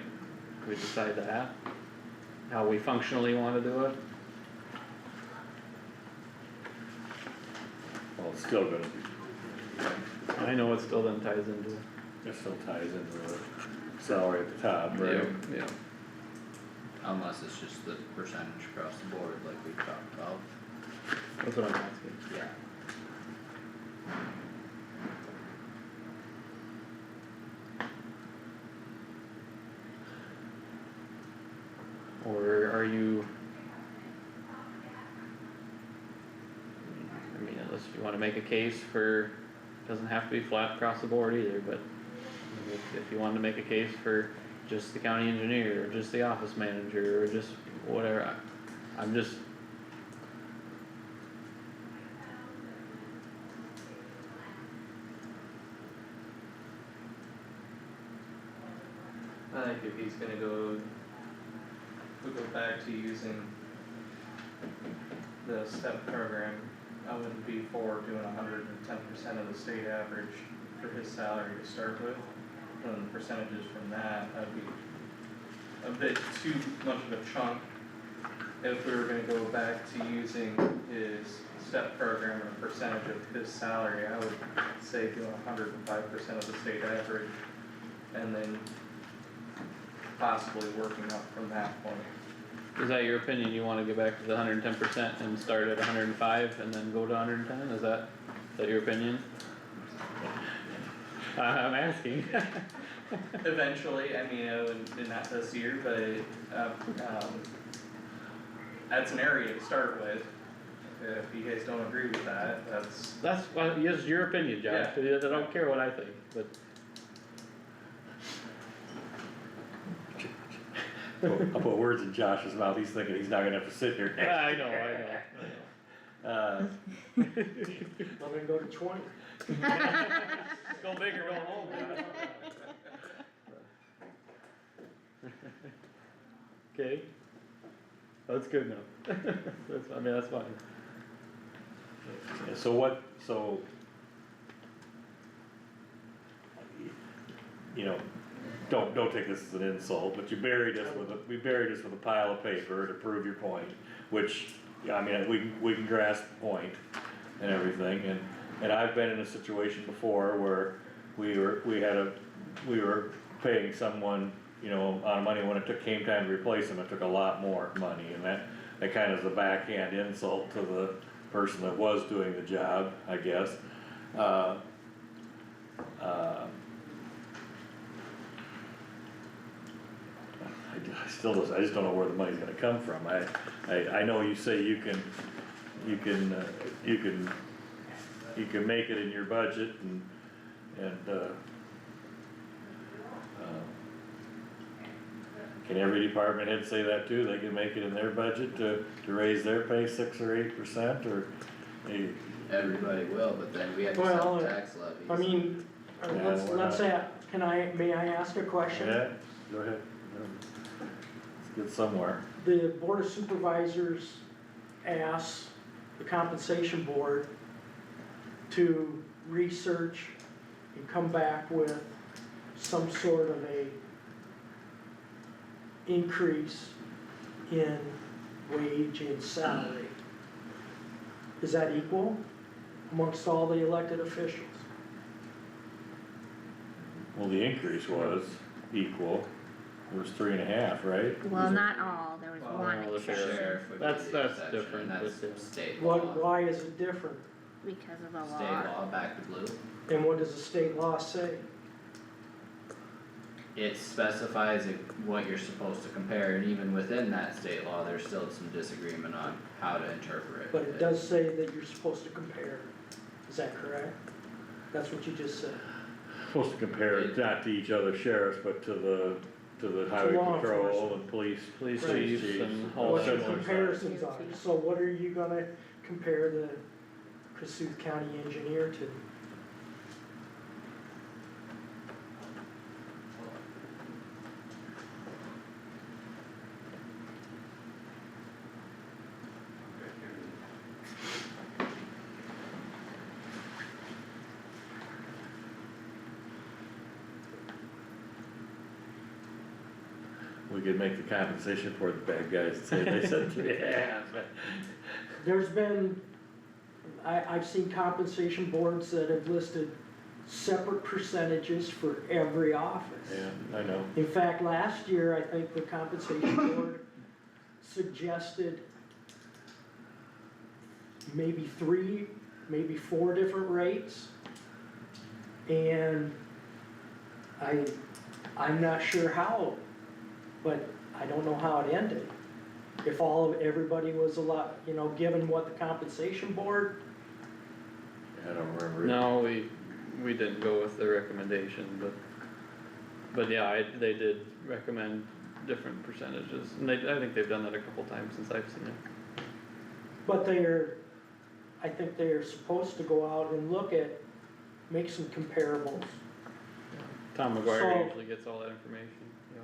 [SPEAKER 5] decide that? How we functionally wanna do it?
[SPEAKER 2] Well, it's still gonna be,
[SPEAKER 5] I know it still then ties into.
[SPEAKER 2] it still ties into the salary at the top, right?
[SPEAKER 5] Yeah.
[SPEAKER 1] Unless it's just the percentage across the board like we talked about.
[SPEAKER 5] That's what I'm asking.
[SPEAKER 1] Yeah.
[SPEAKER 5] Or are you? I mean, unless you wanna make a case for, doesn't have to be flat across the board either, but if you wanted to make a case for just the county engineer, or just the office manager, or just whatever, I'm just.
[SPEAKER 7] I think if he's gonna go, we'll go back to using the step program, I wouldn't be for doing 110% of the state average for his salary to start with. And then the percentages from that would be a bit too much of a chunk. If we were gonna go back to using his step program or percentage of his salary, I would say do 105% of the state average. And then possibly working up from that point.
[SPEAKER 5] Is that your opinion, you wanna get back to the 110% and start at 105 and then go to 110, is that your opinion? I'm asking.
[SPEAKER 7] Eventually, I mean, it would, not this year, but, that's an area to start with. If you guys don't agree with that,
[SPEAKER 5] That's, well, it's your opinion, Josh, I don't care what I think, but.
[SPEAKER 2] I'll put words in Josh's mouth, he's thinking he's not gonna have to sit here next.
[SPEAKER 5] I know.
[SPEAKER 3] I'm gonna go to 20.
[SPEAKER 5] Go big or go home, Josh. Okay. That's good enough. That's fine.
[SPEAKER 2] So you know, don't take this as an insult, but we buried us with a pile of paper to prove your point, which, I mean, we can grasp the point and everything, and I've been in a situation before where we were paying someone, you know, amount of money, when it came time to replace them, it took a lot more money, and that kind of is a backhand insult to the person that was doing the job, I guess. I just don't know where the money's gonna come from. I know you say you can make it in your budget and can every department head say that too? They can make it in their budget to raise their pay 6 or 8%, or they?
[SPEAKER 1] Everybody will, but then we have to
[SPEAKER 3] Well,
[SPEAKER 1] set tax levies.
[SPEAKER 3] I mean,
[SPEAKER 2] Yeah,
[SPEAKER 3] let's
[SPEAKER 2] we're
[SPEAKER 3] say, may I ask a question?
[SPEAKER 2] Yeah, go ahead. Let's get somewhere.
[SPEAKER 3] The Board of Supervisors asked the compensation board to research and come back with some sort of a increase in wage and salary. Is that equal amongst all the elected officials?
[SPEAKER 2] Well, the increase was equal. It was 3.5, right?
[SPEAKER 4] Well, not all, there was
[SPEAKER 1] Well,
[SPEAKER 4] one
[SPEAKER 5] the
[SPEAKER 4] exception
[SPEAKER 1] Sheriff would be
[SPEAKER 5] That's
[SPEAKER 1] the exception,
[SPEAKER 5] different,
[SPEAKER 1] and
[SPEAKER 5] but,
[SPEAKER 1] that's state law.
[SPEAKER 3] Why is it different?
[SPEAKER 4] because of the
[SPEAKER 1] State
[SPEAKER 4] law.
[SPEAKER 1] law, back to blue.
[SPEAKER 3] And what does the state law say?
[SPEAKER 1] It specifies what you're supposed to compare, and even within that state law, there's still some disagreement on how to interpret it.
[SPEAKER 3] But it does say that you're supposed to compare. Is that correct? That's what you just said.
[SPEAKER 2] Supposed to compare it not to each other sheriffs, but to the highway
[SPEAKER 3] law
[SPEAKER 2] patrol
[SPEAKER 3] enforcement.
[SPEAKER 2] and police.
[SPEAKER 5] police
[SPEAKER 3] Right.
[SPEAKER 5] chiefs and all
[SPEAKER 3] What the
[SPEAKER 5] similar stuff.
[SPEAKER 3] comparisons are. So what are you gonna compare the Kossuth County engineer to?
[SPEAKER 2] We could make the compensation for the bad guys and say they said 3.5.
[SPEAKER 3] There's been, I've seen compensation boards that have listed separate percentages for every office.
[SPEAKER 2] Yeah, I know.
[SPEAKER 3] In fact, last year, I think the compensation board suggested maybe 3, maybe 4 different rates. And I'm not sure how, but I don't know how it ended. If everybody was given what the compensation board,
[SPEAKER 2] I don't remember.
[SPEAKER 5] No, we didn't go with the recommendation, but yeah, they did recommend different percentages, and I think they've done that a couple times since I've seen it.
[SPEAKER 3] but I think they're supposed to go out and make some comparables.
[SPEAKER 5] Tom McGuire
[SPEAKER 3] So-
[SPEAKER 5] usually gets all that information, yep.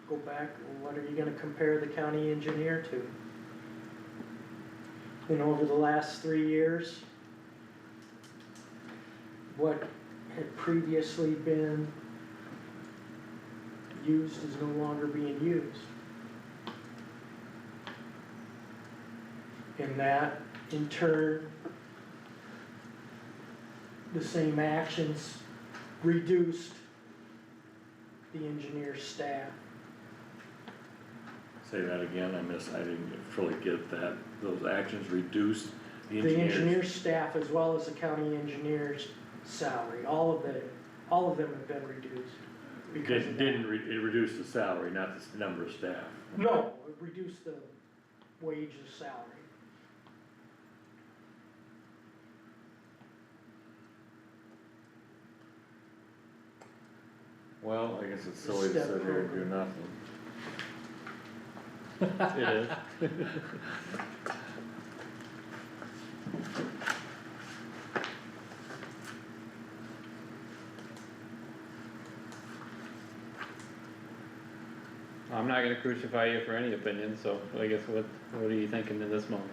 [SPEAKER 3] Go back, what are you gonna compare the county engineer to? Over the last 3 years, what had previously been used is no longer being used. And that in turn, the same actions reduced the engineer's staff.
[SPEAKER 2] Say that again, I didn't fully get that, those actions reduced the
[SPEAKER 3] The
[SPEAKER 2] engineers.
[SPEAKER 3] engineer's staff as well as the county engineer's salary, all of them have been reduced because of that.
[SPEAKER 2] It reduced the salary, not the number of staff.
[SPEAKER 3] No, it reduced the wage of salary.
[SPEAKER 2] Well, I guess it's silly to
[SPEAKER 3] Step
[SPEAKER 2] sit here and do
[SPEAKER 3] program.
[SPEAKER 2] nothing.
[SPEAKER 5] It is. I'm not gonna crucify you for any opinion, so I guess what are you thinking in this moment?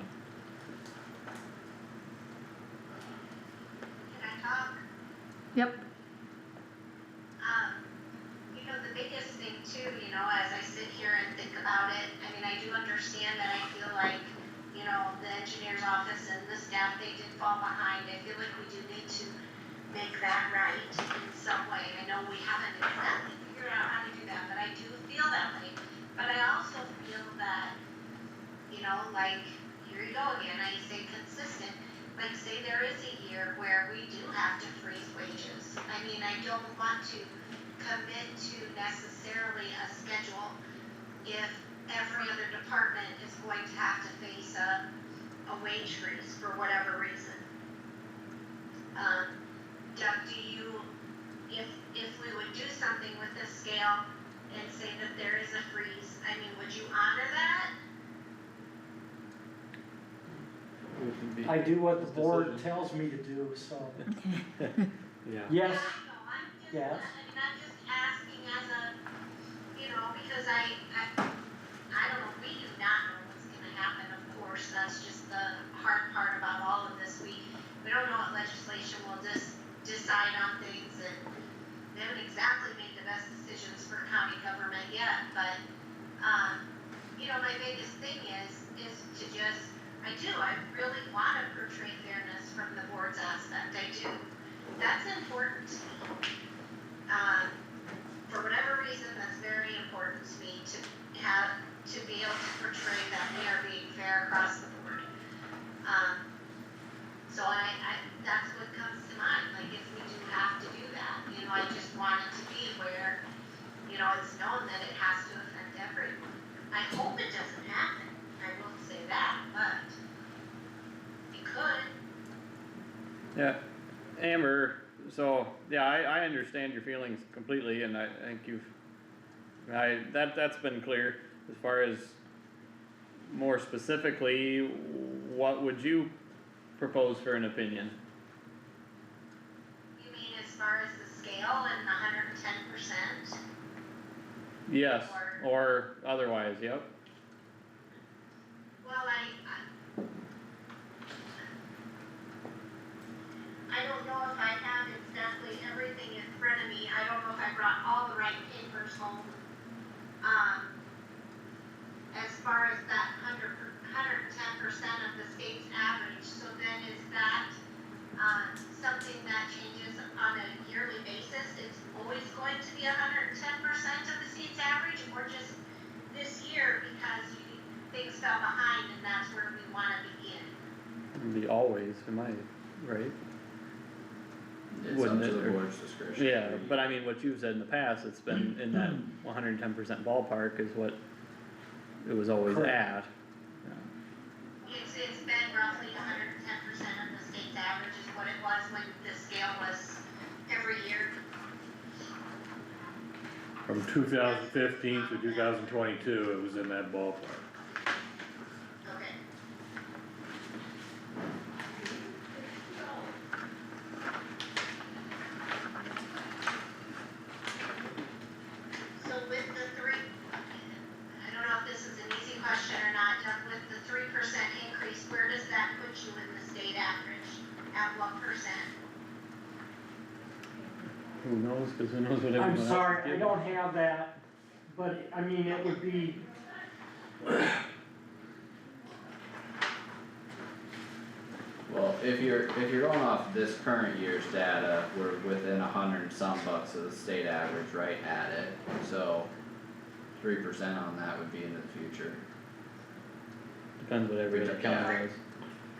[SPEAKER 6] Can I talk?
[SPEAKER 4] Yep.
[SPEAKER 6] The biggest thing too, as I sit here and think about it, I mean, I do understand that I feel like, the engineer's office and the staff, they did fall behind. I feel like we do need to make that right in some way. I know we haven't exactly figured out how to do that, but I do feel that way. But I also feel that, like, here you go again, I say consistent. Like, say there is a year where we do have to freeze wages. I mean, I don't want to commit to necessarily a schedule if every other department is going to have to face a wage freeze for whatever reason. Doug, if we would do something with this scale and say that there is a freeze, I mean, would you honor that?
[SPEAKER 3] I do what the
[SPEAKER 5] His
[SPEAKER 3] board
[SPEAKER 5] decision.
[SPEAKER 3] tells me to do, so,
[SPEAKER 5] Yeah.
[SPEAKER 3] yes,
[SPEAKER 6] Yeah, I'm just,
[SPEAKER 3] Yes.
[SPEAKER 6] I'm just asking as a, because I don't know, we do not know what's gonna happen, of course, that's just the hard part about all of this, we don't know what legislation will decide on things, and they haven't exactly made the best decisions for county government yet, but, my biggest thing is to just, I really wanna portray fairness from the board's aspect, I do. That's important to me. For whatever reason, that's very important to me to be able to portray that we are being fair across the board. So that's what comes to mind, like if we do have to do that, I just want it to be where, it's known that it has to affect everyone. I hope it doesn't happen, I will say that, but it could.
[SPEAKER 5] Yeah, Amber, so, yeah, I understand your feelings completely, and I think that's been clear. As far as more specifically, what would you propose for an opinion?
[SPEAKER 6] You mean as far as the scale and the 110%?
[SPEAKER 5] Yes, or otherwise, yep.
[SPEAKER 6] Well, I don't know if I have exactly everything in front of me. I don't know if I brought all the right papers home. As far as that 110% of the state's average, so then is that something that changes on a yearly basis? It's always going to be 110% of the state's average, or just this year because things fell behind and that's where we want to begin?
[SPEAKER 5] It'd be always, am I right?
[SPEAKER 1] It's up
[SPEAKER 5] Wouldn't
[SPEAKER 1] to
[SPEAKER 5] it,
[SPEAKER 1] the
[SPEAKER 5] or-
[SPEAKER 1] board's discretion.
[SPEAKER 5] Yeah, but I mean, what you've said in the past, it's been in that 110% ballpark is what it was always
[SPEAKER 3] Correct.
[SPEAKER 5] at.
[SPEAKER 6] It's been roughly 110% of the state's average is what it was when the scale was every year.
[SPEAKER 2] From 2015 to 2022, it was in that ballpark.
[SPEAKER 6] Okay. So with the I don't know if this is an easy question or not, Doug, with the 3% increase, where does that put you in the state average? At what percent?
[SPEAKER 5] Who knows, cause who knows what everyone else
[SPEAKER 3] I'm
[SPEAKER 5] is
[SPEAKER 3] sorry, I
[SPEAKER 5] getting.
[SPEAKER 3] don't have that, but, I mean, it would be,
[SPEAKER 1] if you're going off this current year's data, we're within $100 and some bucks of the state average right at it, so 3% on that would be into the future.
[SPEAKER 5] Depends what every other county does.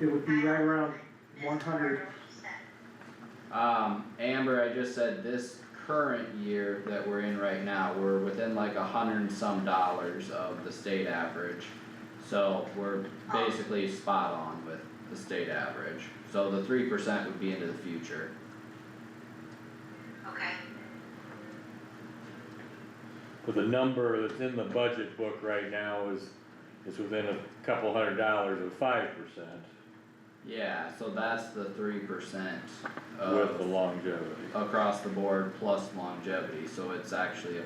[SPEAKER 3] It would be right around 100.
[SPEAKER 1] Amber, I just said this current year that we're in right now, we're within like $100 and some dollars of the state average. So we're basically spot on with the state average, so the 3% would be into the future.
[SPEAKER 6] Okay,
[SPEAKER 2] But the number that's in the budget book right now is within a couple $100 of 5%
[SPEAKER 1] Yeah, so that's the 3%
[SPEAKER 2] with the
[SPEAKER 1] of
[SPEAKER 2] longevity.
[SPEAKER 1] across the board plus longevity, so it's actually a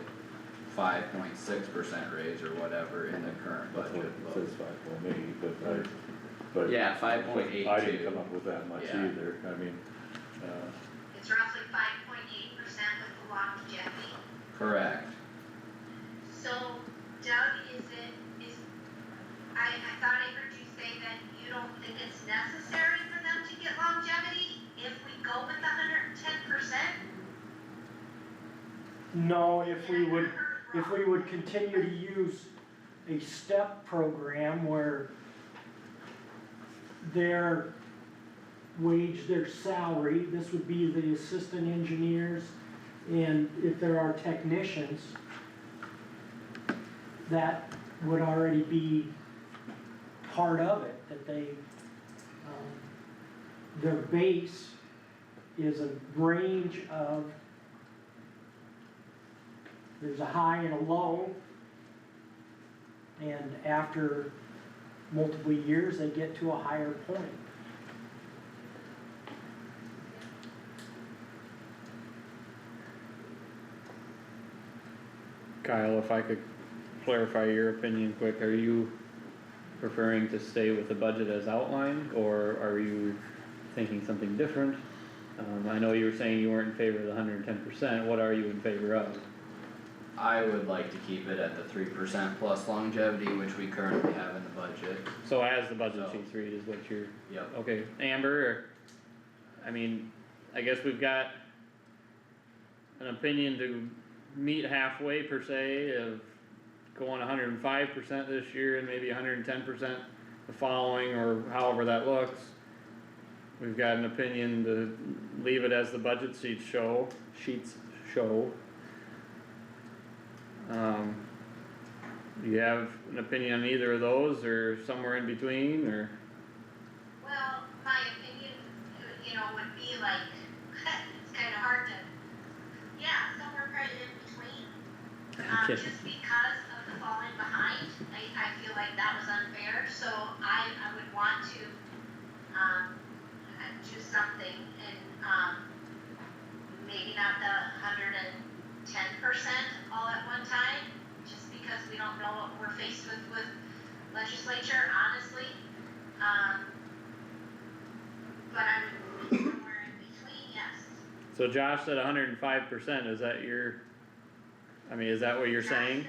[SPEAKER 1] 5.6% raise or whatever in the current
[SPEAKER 2] That's what
[SPEAKER 1] budget
[SPEAKER 2] it
[SPEAKER 1] book.
[SPEAKER 2] says 5.8, but
[SPEAKER 1] Yeah, 5.82.
[SPEAKER 2] I didn't come up with that much
[SPEAKER 1] Yeah.
[SPEAKER 2] either, I mean,
[SPEAKER 6] it's roughly 5.8% with the longevity.
[SPEAKER 1] Correct.
[SPEAKER 6] So Doug, I thought I heard you say that you don't think it's necessary for them to get longevity if we go with the 110%?
[SPEAKER 3] No, if we would continue to use a step program where their wage, their salary, this would be the assistant engineers, and if there are technicians, that would already be part of it, that they, their base is a range of, there's a high and a low, and after multiple years, they get to a higher point.
[SPEAKER 5] Kyle, if I could clarify your opinion quick, are you preferring to stay with the budget as outlined, or are you thinking something different? I know you were saying you weren't in favor of the 110%, what are you in favor of?
[SPEAKER 1] I would like to keep it at the 3% plus longevity, which we currently have in the budget.
[SPEAKER 5] So as the budget
[SPEAKER 1] So-
[SPEAKER 5] sheets read is what you're,
[SPEAKER 1] Yep.
[SPEAKER 5] okay, Amber, I mean, I guess we've got an opinion to meet halfway per se of going 105% this year and maybe 110% the following, or however that looks. We've got an opinion to leave it as the budget sheets show. Do you have an opinion on either of those, or somewhere in between, or?
[SPEAKER 6] Well, my opinion, would be like, it's kinda hard to, yeah, somewhere right in between.
[SPEAKER 5] Okay.
[SPEAKER 6] Just because of the falling behind, I feel like that was unfair, so I would want to, do something and, maybe not the 110% all at one time, just because we don't know what we're faced with legislature, honestly. But I would be somewhere in between, yes.
[SPEAKER 5] So Josh said 105%, is that is that what you're saying?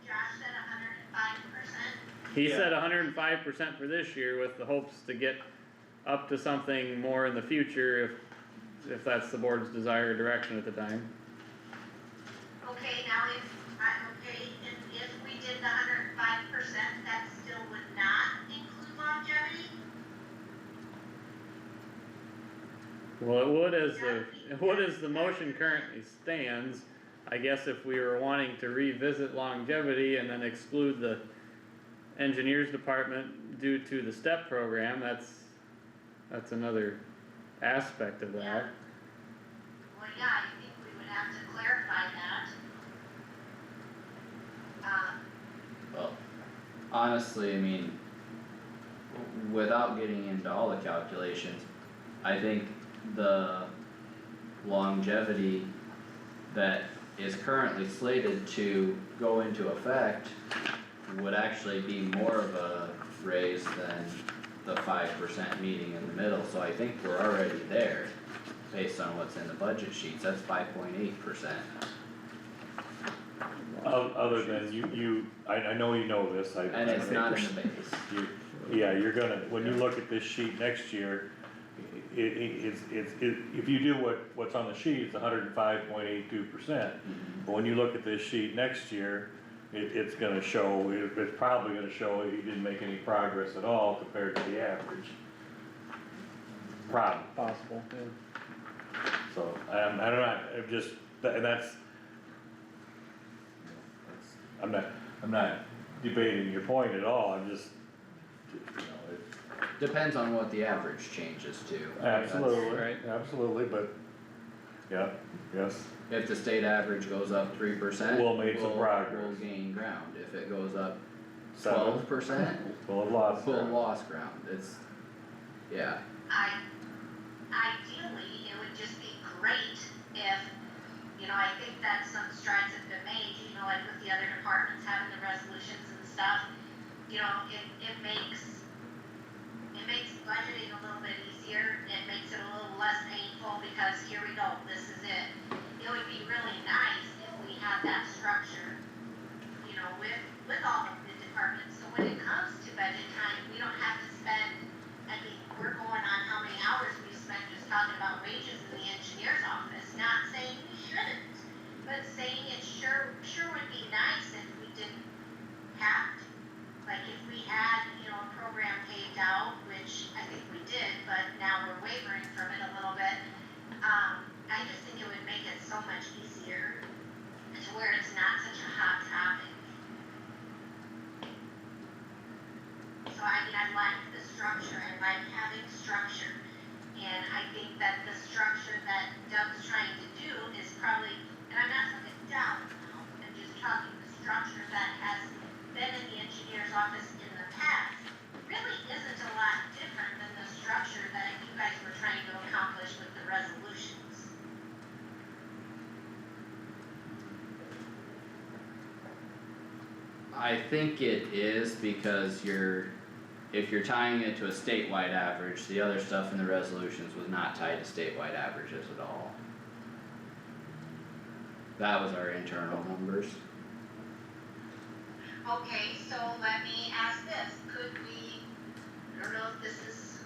[SPEAKER 6] Josh said 105%.
[SPEAKER 5] He
[SPEAKER 2] Yeah.
[SPEAKER 5] said 105% for this year with the hopes to get up to something more in the future if that's the board's desired direction at the time.
[SPEAKER 6] Okay, now and if we did the 105%, that still would not include longevity?
[SPEAKER 5] Well, it would as the motion currently stands. I guess if we were wanting to revisit longevity and then exclude the engineers department due to the STEP program, that's another aspect of that.
[SPEAKER 6] Well, yeah, I think we would have to clarify that.
[SPEAKER 1] Well, honestly, I mean, without getting into all the calculations, I think the longevity that is currently slated to go into effect would actually be more of a raise than the 5% meeting in the middle, so I think we're already there based on what's in the budget sheets, that's 5.8%.
[SPEAKER 2] other than I know you know this,
[SPEAKER 1] And it's not in the base.
[SPEAKER 2] Yeah, you're gonna, when you look at this sheet next year, if you do what's on the sheet, it's 105.82%. But when you look at this sheet next year, it's gonna show, it's probably gonna show you didn't make any progress at all compared to the average. Probably.
[SPEAKER 5] Possible, yeah.
[SPEAKER 2] So, I'm not, I'm just, and that's, I'm not debating your point at all, I'm just, you know, it.
[SPEAKER 1] Depends on what the average changes to.
[SPEAKER 2] Absolutely,
[SPEAKER 5] right.
[SPEAKER 2] absolutely, but, yeah, yes,
[SPEAKER 1] If the state average goes up 3%.
[SPEAKER 2] We'll make some progress.
[SPEAKER 1] We'll gain ground, if it goes up
[SPEAKER 2] 7,
[SPEAKER 1] 12%,
[SPEAKER 2] we'll have lost.
[SPEAKER 1] we'll have lost ground, it's, yeah.
[SPEAKER 6] Ideally, it would just be great if, I think that some strides have been made, like with the other departments having the resolutions and stuff, it makes budgeting a little bit easier, it makes it a little less painful, because here we go, this is it. It would be really nice if we had that structure, with all of the departments, so when it comes to budget time, we don't have to spend, we're going on how many hours we spent just talking about wages in the engineer's office, not saying we shouldn't, but saying it sure would be nice if we didn't have to. Like if we had, a program paved out, which I think we did, but now we're wavering from it a little bit. I just think it would make it so much easier to where it's not such a hot topic. So I like the structure, I like having structure, and I think that the structure that Doug's trying to do is probably, and I'm not talking down now, I'm just talking the structure that has been in the engineer's office in the past, really isn't a lot different than the structure that you guys were trying to accomplish with the resolutions.
[SPEAKER 1] I think it is because if you're tying it to a statewide average, the other stuff in the resolutions was not tied to statewide averages at all. That was our internal numbers.
[SPEAKER 6] Okay, so let me ask this, could we, I don't know if this is,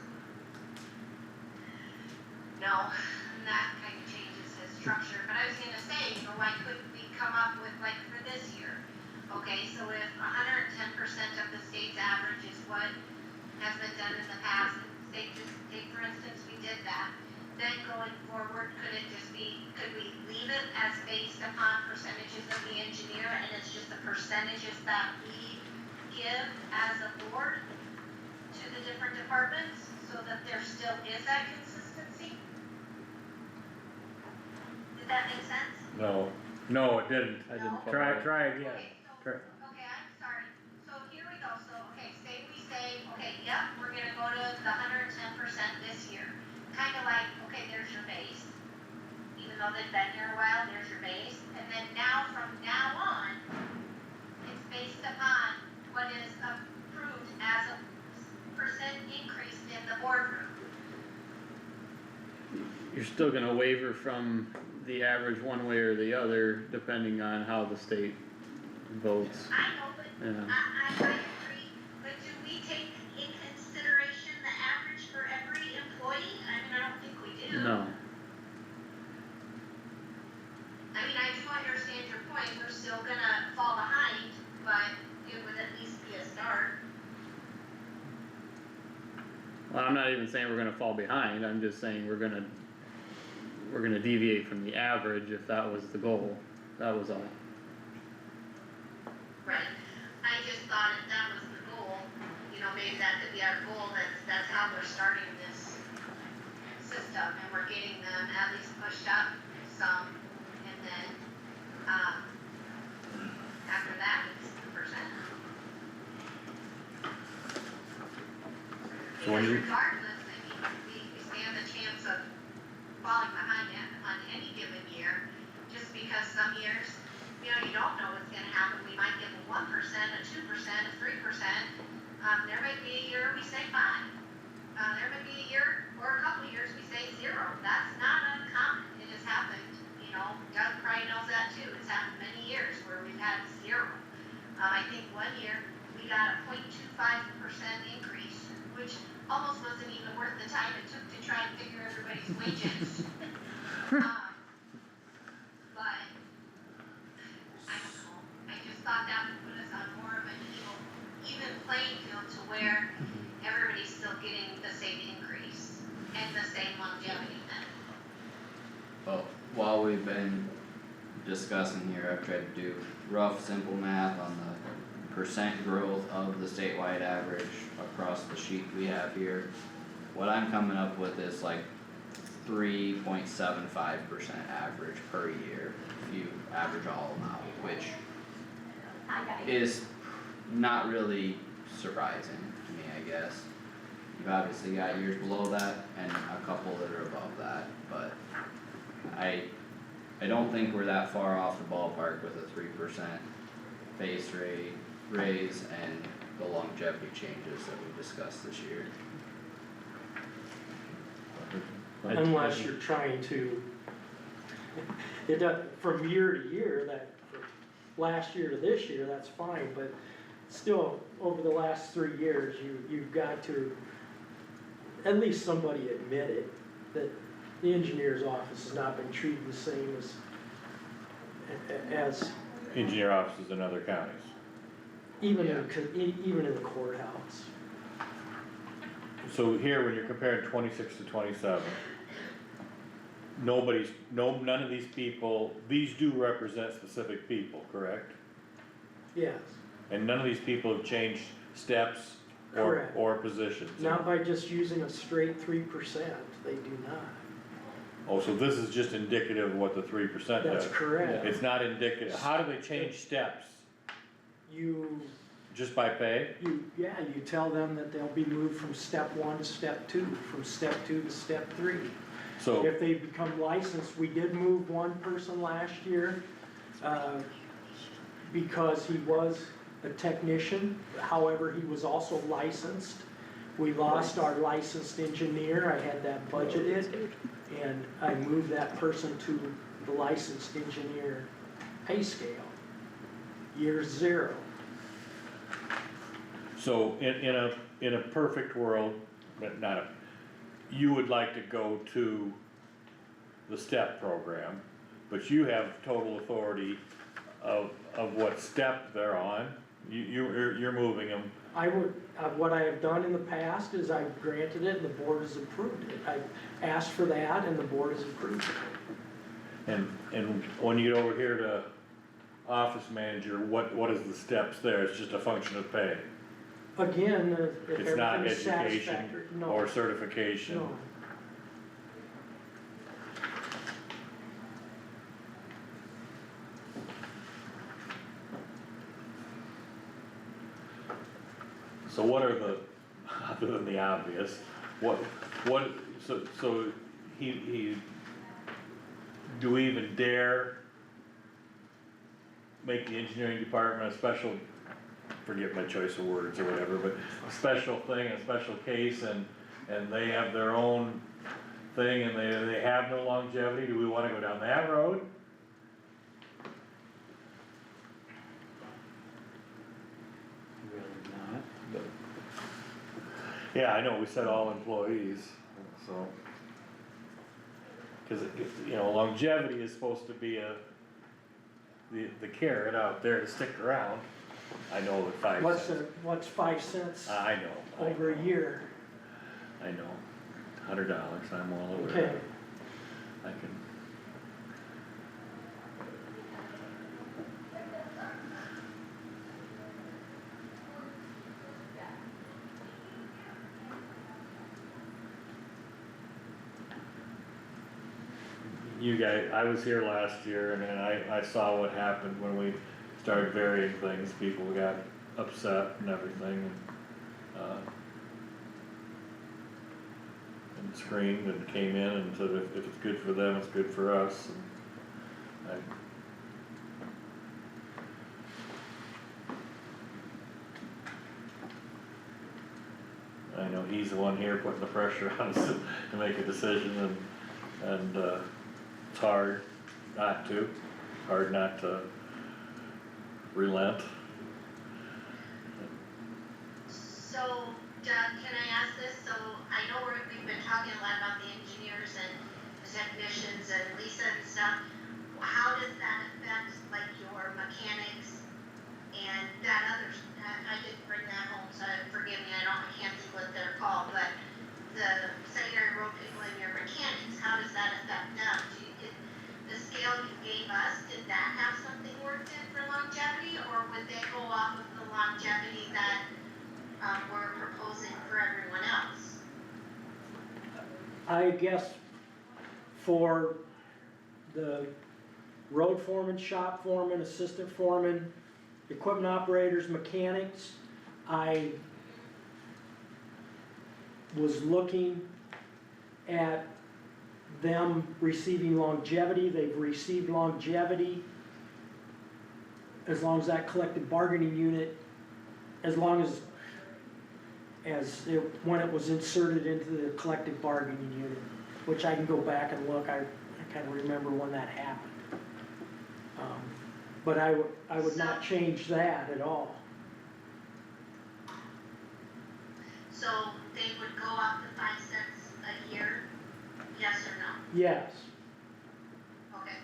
[SPEAKER 6] no, that kind of changes his structure, but I was gonna say, why couldn't we come up with, like, for this year? Okay, so if 110% of the state's average is what has been done in the past, say, just take for instance, we did that, then going forward, could we leave it as based upon percentages of the engineer, and it's just the percentages that we give as a board to the different departments, so that there still is that consistency? Did that make sense?
[SPEAKER 2] No, it didn't.
[SPEAKER 5] I didn't follow.
[SPEAKER 2] Try again.
[SPEAKER 6] Okay,
[SPEAKER 2] Try.
[SPEAKER 6] okay, I'm sorry. So here we go. So, say we say, yep, we're gonna go to the 110% this year. Kinda like, there's your base. Even though they've been here a while, there's your base. And then from now on, it's based upon what is approved as a percent increase in the boardroom.
[SPEAKER 5] You're still gonna waver from the average one way or the other, depending on how the state votes.
[SPEAKER 6] I know, but
[SPEAKER 5] Yeah.
[SPEAKER 6] I agree, but do we take in consideration the average for every employee? I don't think we do.
[SPEAKER 5] No.
[SPEAKER 6] I do understand your point, we're still gonna fall behind, but it would at least be a start.
[SPEAKER 5] Well, I'm not even saying we're gonna fall behind, I'm just saying we're gonna deviate from the average if that was the goal, that was all.
[SPEAKER 6] Right. I just thought if that was the goal, maybe that could be our goal, that's how we're starting this system, and we're getting them at least pushed up some, and then, after that, it's the percent.
[SPEAKER 2] So when
[SPEAKER 6] Because
[SPEAKER 2] you-
[SPEAKER 6] regardless, we stand a chance of falling behind it on any given year, just because some years, you don't know what's gonna happen, we might give a 1%, a 2%, a 3%, there might be a year we say 5. There may be a year, or a couple of years, we say 0, that's not uncommon, it has happened, Doug probably knows that too, it's happened many years where we've had 0. I think one year, we got a 0.25% increase, which almost wasn't even worth the time it took to try and figure everybody's wages. But, I don't know, I just thought that would put us on more of an even playing field to where everybody's still getting the same increase and the same longevity then.
[SPEAKER 1] Well, while we've been discussing here, I've tried to do rough, simple math on the percent growth of the statewide average across the sheet we have here. What I'm coming up with is like 3.75% average per year, if you average all of them out, which is not really surprising to me, I guess. You've obviously got years below that and a couple that are above that, but I don't think we're that far off the ballpark with a 3% base rate raise and the longevity changes that we discussed this year.
[SPEAKER 3] Unless you're trying to, it does, from year to year, that, from last year to this year, that's fine, but still, over the last 3 years, you've got to, at least somebody admit it, that the engineer's office has not been treated the same as
[SPEAKER 2] Engineer offices in other counties.
[SPEAKER 3] even in the courthouse.
[SPEAKER 2] So here, when you're comparing 26 to 27, none of these people, these do represent specific people, correct?
[SPEAKER 3] Yes,
[SPEAKER 2] And none of these people have changed steps
[SPEAKER 3] Correct.
[SPEAKER 2] or positions.
[SPEAKER 3] not by just using a straight 3%, they do not.
[SPEAKER 2] Oh, so this is just indicative of what the 3% does?
[SPEAKER 3] That's correct.
[SPEAKER 2] It's not indicative, how do they change steps?
[SPEAKER 3] You
[SPEAKER 2] Just by pay?
[SPEAKER 3] you tell them that they'll be moved from step 1 to step 2, from step 2 to step 3.
[SPEAKER 2] So,
[SPEAKER 3] If they become licensed, we did move one person last year, because he was a technician, however, he was also licensed. We lost our licensed engineer, I had that budgeted, and I moved that person to the licensed engineer pay scale, year 0.
[SPEAKER 2] so in a perfect world, but not a, you would like to go to the STEP program, but you have total authority of what step they're on, you're moving them.
[SPEAKER 3] I would, what I have done in the past is I've granted it and the board has approved it. I asked for that and the board has approved it.
[SPEAKER 2] And when you get over here to office manager, what is the steps there? It's just a function of pay?
[SPEAKER 3] Again, if
[SPEAKER 2] It's not
[SPEAKER 3] everything is
[SPEAKER 2] education
[SPEAKER 3] satisfactory, no,
[SPEAKER 2] or certification?
[SPEAKER 3] no.
[SPEAKER 2] So what are the, other than the obvious, so he, do we even dare make the engineering department a special, forget my choice of words or whatever, but a special thing, a special case, and they have their own thing and they have no longevity? Do we wanna go down that road?
[SPEAKER 5] Really not, but.
[SPEAKER 2] Yeah, I know, we said all employees, so. Cause longevity is supposed to be the carrot out there to stick around. I know that 5 cents.
[SPEAKER 3] What's 5 cents
[SPEAKER 2] I know.
[SPEAKER 3] over a year?
[SPEAKER 2] I know, $100, I'm all aware.
[SPEAKER 3] Okay,
[SPEAKER 2] I can. You guys, I was here last year and I saw what happened when we started varying things, people got upset and everything, and screamed and came in and said if it's good for them, it's good for us, and I know he's the one here putting the pressure on us to make a decision, and it's hard not to, relent.
[SPEAKER 6] So, Doug, can I ask this? So I know we've been talking a lot about the engineers and the technicians and Lisa and stuff. How does that affect like your mechanics and that other, I didn't bring that home, so forgive me, I can't think what they're called, but the secondary road people and your mechanics, how does that affect them? The scale you gave us, did that have something worked in for longevity, or would they go off of the longevity that we're proposing for everyone else?
[SPEAKER 3] I guess for the road foreman, shop foreman, assistant foreman, equipment operators, mechanics, I was looking at them receiving longevity. They've received longevity as long as that collective bargaining unit, as long as when it was inserted into the collective bargaining unit, which I can go back and look. I kind of remember when that happened. But I would not change that at all.
[SPEAKER 6] So they would go up to 5 cents a year, yes or no?
[SPEAKER 3] Yes.
[SPEAKER 6] Okay.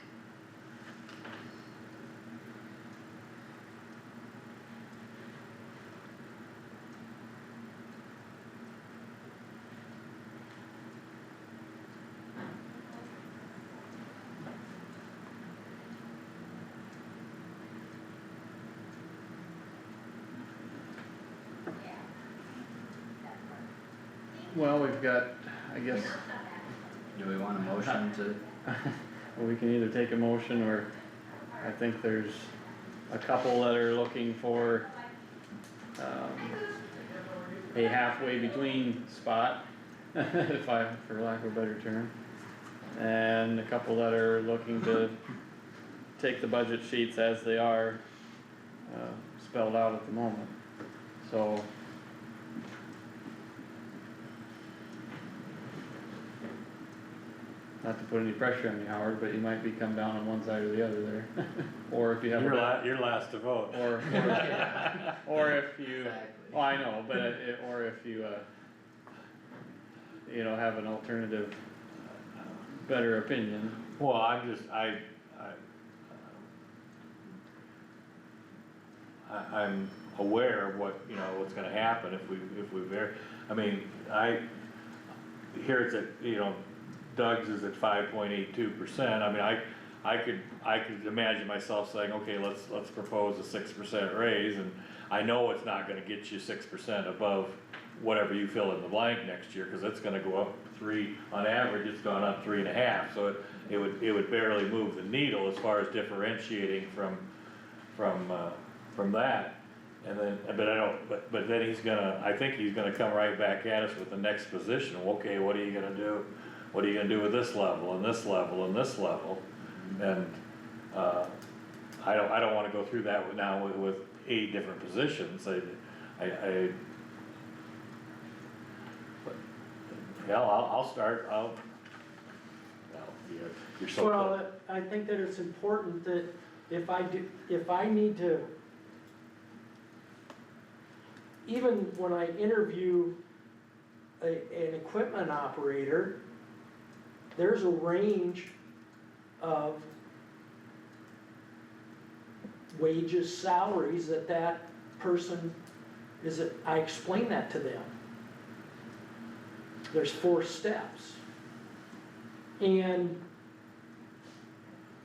[SPEAKER 5] Well, we've got, I guess,
[SPEAKER 1] Do we want a motion to,
[SPEAKER 5] we can either take a motion or I think there's a couple that are looking for, a halfway between spot, for lack of a better term. And a couple that are looking to take the budget sheets as they are, spelled out at the moment, so. Not to put any pressure on you, Howard, but you might be come down on one side or the other there, or if you have.
[SPEAKER 2] You're last to vote.
[SPEAKER 5] Or if you,
[SPEAKER 1] exactly,
[SPEAKER 5] well, I know, but or if you, have an alternative, better opinion.
[SPEAKER 2] Well, I'm aware of what, what's gonna happen if we vary. I mean, here it's at, Doug's is at 5.82%, I mean, I could imagine myself saying, okay, let's propose a 6% raise, and I know it's not gonna get you 6% above whatever you fill in the blank next year, cause it's gonna go up 3, on average, it's gone up 3.5, so it would barely move the needle as far as differentiating from that. And then, but then I think he's gonna come right back at us with the next position, okay, what are you gonna do? What are you gonna do with this level, and this level, and this level? And, I don't wanna go through that now with 8 different positions, I'll start, you're so.
[SPEAKER 3] Well, I think that it's important that if I need to, even when I interview an equipment operator, there's a range of wages, salaries that person I explain that to them. There's 4 steps. And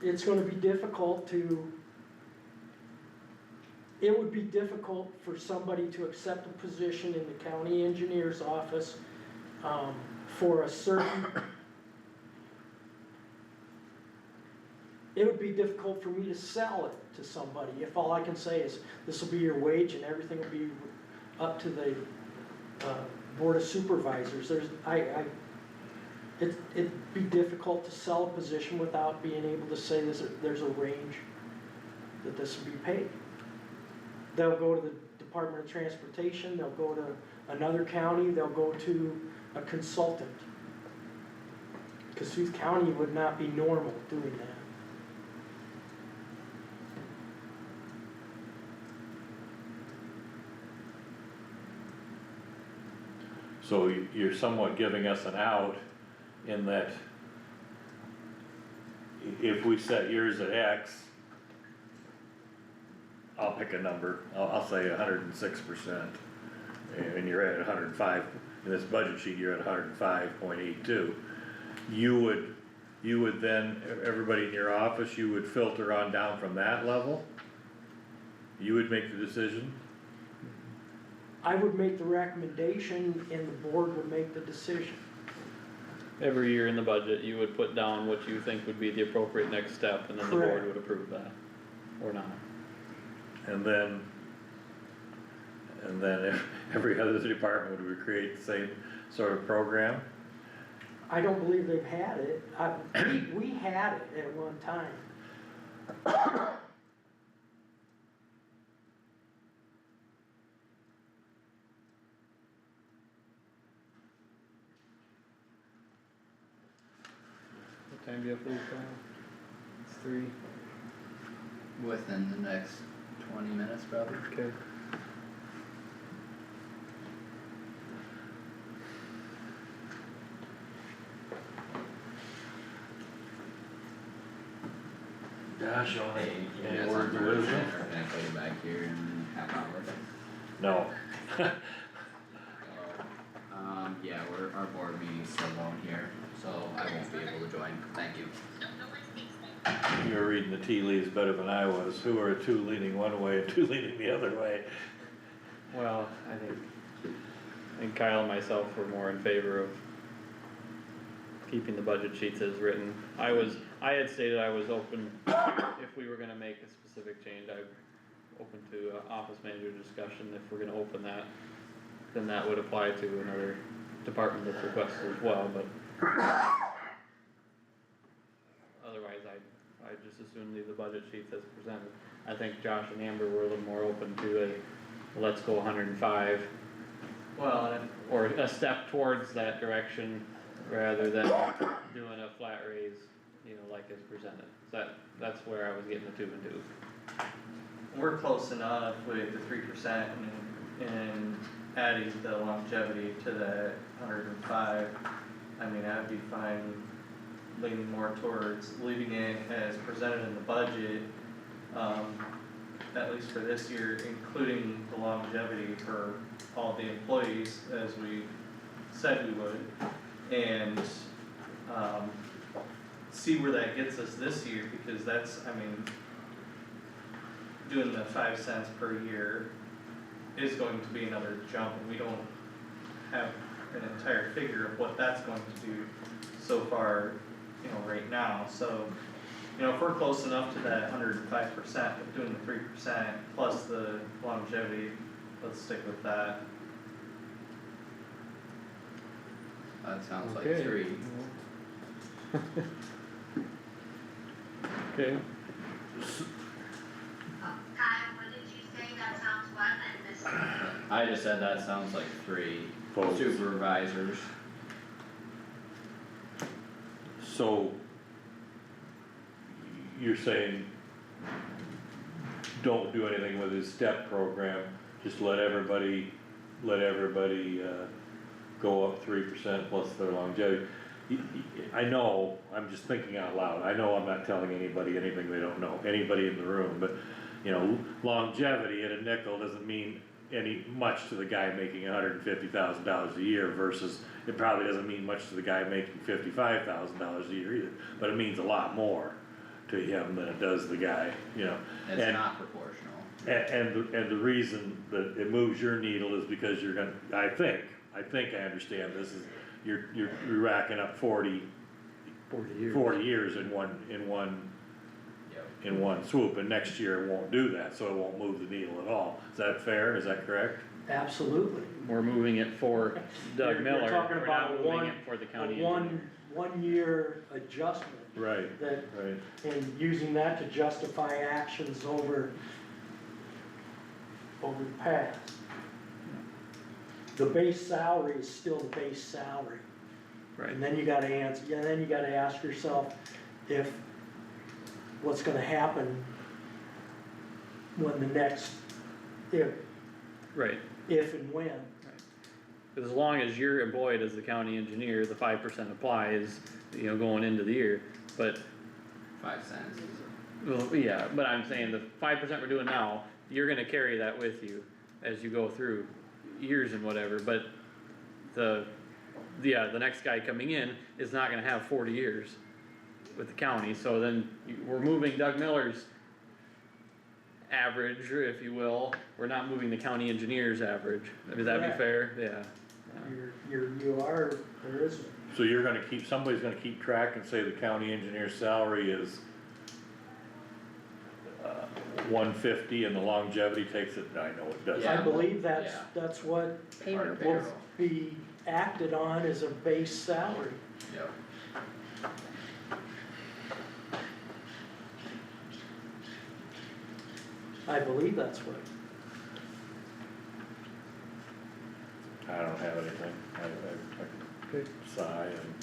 [SPEAKER 3] it's gonna be difficult it would be difficult for somebody to accept a position in the county engineer's office for a certain, it would be difficult for me to sell it to somebody if all I can say is, this will be your wage and everything will be up to the Board of Supervisors. It'd be difficult to sell a position without being able to say there's a range that this will be paid. They'll go to the Department of Transportation, they'll go to another county, they'll go to a consultant. Kossuth County would not be normal doing that.
[SPEAKER 2] So you're somewhat giving us an out in that if we set yours at X, I'll pick a number, I'll say 106%, and you're at 105, in this budget sheet, you're at 105.82. You would then, everybody in your office, you would filter on down from that level? You would make the decision?
[SPEAKER 3] I would make the recommendation and the board would make the decision.
[SPEAKER 5] Every year in the budget, you would put down what you think would be the appropriate next step, and then the board
[SPEAKER 3] Correct.
[SPEAKER 5] would approve that, or not.
[SPEAKER 2] And then if every other department would create the same sort of program?
[SPEAKER 3] I don't believe they've had it. We had it at one time.
[SPEAKER 5] What time do you have to leave, Kyle? It's 3,
[SPEAKER 1] Within the next 20 minutes probably.
[SPEAKER 5] okay.
[SPEAKER 2] Gosh,
[SPEAKER 1] Hey,
[SPEAKER 2] any
[SPEAKER 1] you got
[SPEAKER 2] words of
[SPEAKER 1] something
[SPEAKER 2] wisdom?
[SPEAKER 1] or can I call you back here in half hour?
[SPEAKER 2] No.
[SPEAKER 1] Yeah, our board meeting's still going here, so I won't be able to join, thank you.
[SPEAKER 2] You were reading the tea leaves better than I was. Who are two leaning one way and two leaning the other way?
[SPEAKER 5] Well, I think Kyle and myself were more in favor of keeping the budget sheets as written. I had stated I was open, if we were gonna make a specific change, I'm open to office manager discussion, if we're gonna open that, then that would apply to another department that's requested as well, but otherwise I just as soon leave the budget sheets as presented. I think Josh and Amber were a little more open to a, let's go 105,
[SPEAKER 7] Well, and
[SPEAKER 5] or a step towards that direction, rather than doing a flat raise, you know, like as presented. That's where I was getting the 2 and 2.
[SPEAKER 7] we're close enough with the 3% and adding the longevity to that 105. I mean, I'd be fine leaning more towards leaving it as presented in the budget, at least for this year, including the longevity for all the employees, as we said we would, and, see where that gets us this year, because that's, I mean, doing the 5 cents per year is going to be another jump, and we don't have an entire figure of what that's going to do so far, you know, right now, so, you know, if we're close enough to that 105%, but doing the 3% plus the longevity, let's stick with that.
[SPEAKER 1] That sounds like
[SPEAKER 5] Okay.
[SPEAKER 1] 3.
[SPEAKER 5] Okay,
[SPEAKER 6] Kyle, what did you say? That sounds what? I missed it.
[SPEAKER 1] I just said that sounds like 3
[SPEAKER 2] Folks.
[SPEAKER 1] supervisors.
[SPEAKER 2] So you're saying don't do anything with his step program, just let everybody go up 3% plus their longevity. I know, I'm just thinking out loud, I know I'm not telling anybody anything they don't know, anybody in the room, but, you know, longevity at a nickel doesn't mean much to the guy making $150,000 a year versus, it probably doesn't mean much to the guy making $55,000 a year either, but it means a lot more to him than it does the guy, you know.
[SPEAKER 1] It's
[SPEAKER 2] And-
[SPEAKER 1] not proportional.
[SPEAKER 2] And the reason that it moves your needle is because you're gonna, I think I understand this is, you're racking up 40 years in one
[SPEAKER 1] Yep.
[SPEAKER 2] swoop, and next year it won't do that, so it won't move the needle at all. Is that fair, is that correct?
[SPEAKER 3] Absolutely.
[SPEAKER 5] we're moving it for Doug
[SPEAKER 3] You're
[SPEAKER 5] Miller,
[SPEAKER 3] talking
[SPEAKER 5] we're
[SPEAKER 3] about
[SPEAKER 5] not
[SPEAKER 3] a
[SPEAKER 5] moving
[SPEAKER 3] one-
[SPEAKER 5] it for the
[SPEAKER 3] A
[SPEAKER 5] county engineer.
[SPEAKER 3] one year adjustment
[SPEAKER 2] Right,
[SPEAKER 3] that,
[SPEAKER 2] right,
[SPEAKER 3] and using that to justify actions over the past. The base salary is still the base salary.
[SPEAKER 5] Right,
[SPEAKER 3] And then you gotta ask yourself if, what's gonna happen when the next, if
[SPEAKER 5] right,
[SPEAKER 3] and when.
[SPEAKER 5] As long as you're employed as the county engineer, the 5% applies, going into the year, but,
[SPEAKER 1] 5 cents.
[SPEAKER 5] well, yeah, but I'm saying the 5% we're doing now, you're gonna carry that with you as you go through years and whatever, but the next guy coming in is not gonna have 40 years with the county, so then we're moving Doug Miller's average, if you will, we're not moving the county engineer's average, would that be
[SPEAKER 3] Correct.
[SPEAKER 5] fair? Yeah.
[SPEAKER 3] There is,
[SPEAKER 2] So you're gonna keep, somebody's gonna keep track and say the county engineer's salary is 150 and the longevity takes it, I know it doesn't.
[SPEAKER 3] I
[SPEAKER 1] Yeah.
[SPEAKER 3] believe
[SPEAKER 1] Yeah.
[SPEAKER 3] that's what
[SPEAKER 4] payroll.
[SPEAKER 1] Part of
[SPEAKER 3] will
[SPEAKER 1] payroll.
[SPEAKER 3] be acted on as a base salary.
[SPEAKER 1] Yep.
[SPEAKER 3] I believe that's what,
[SPEAKER 2] I don't have anything, I sigh and,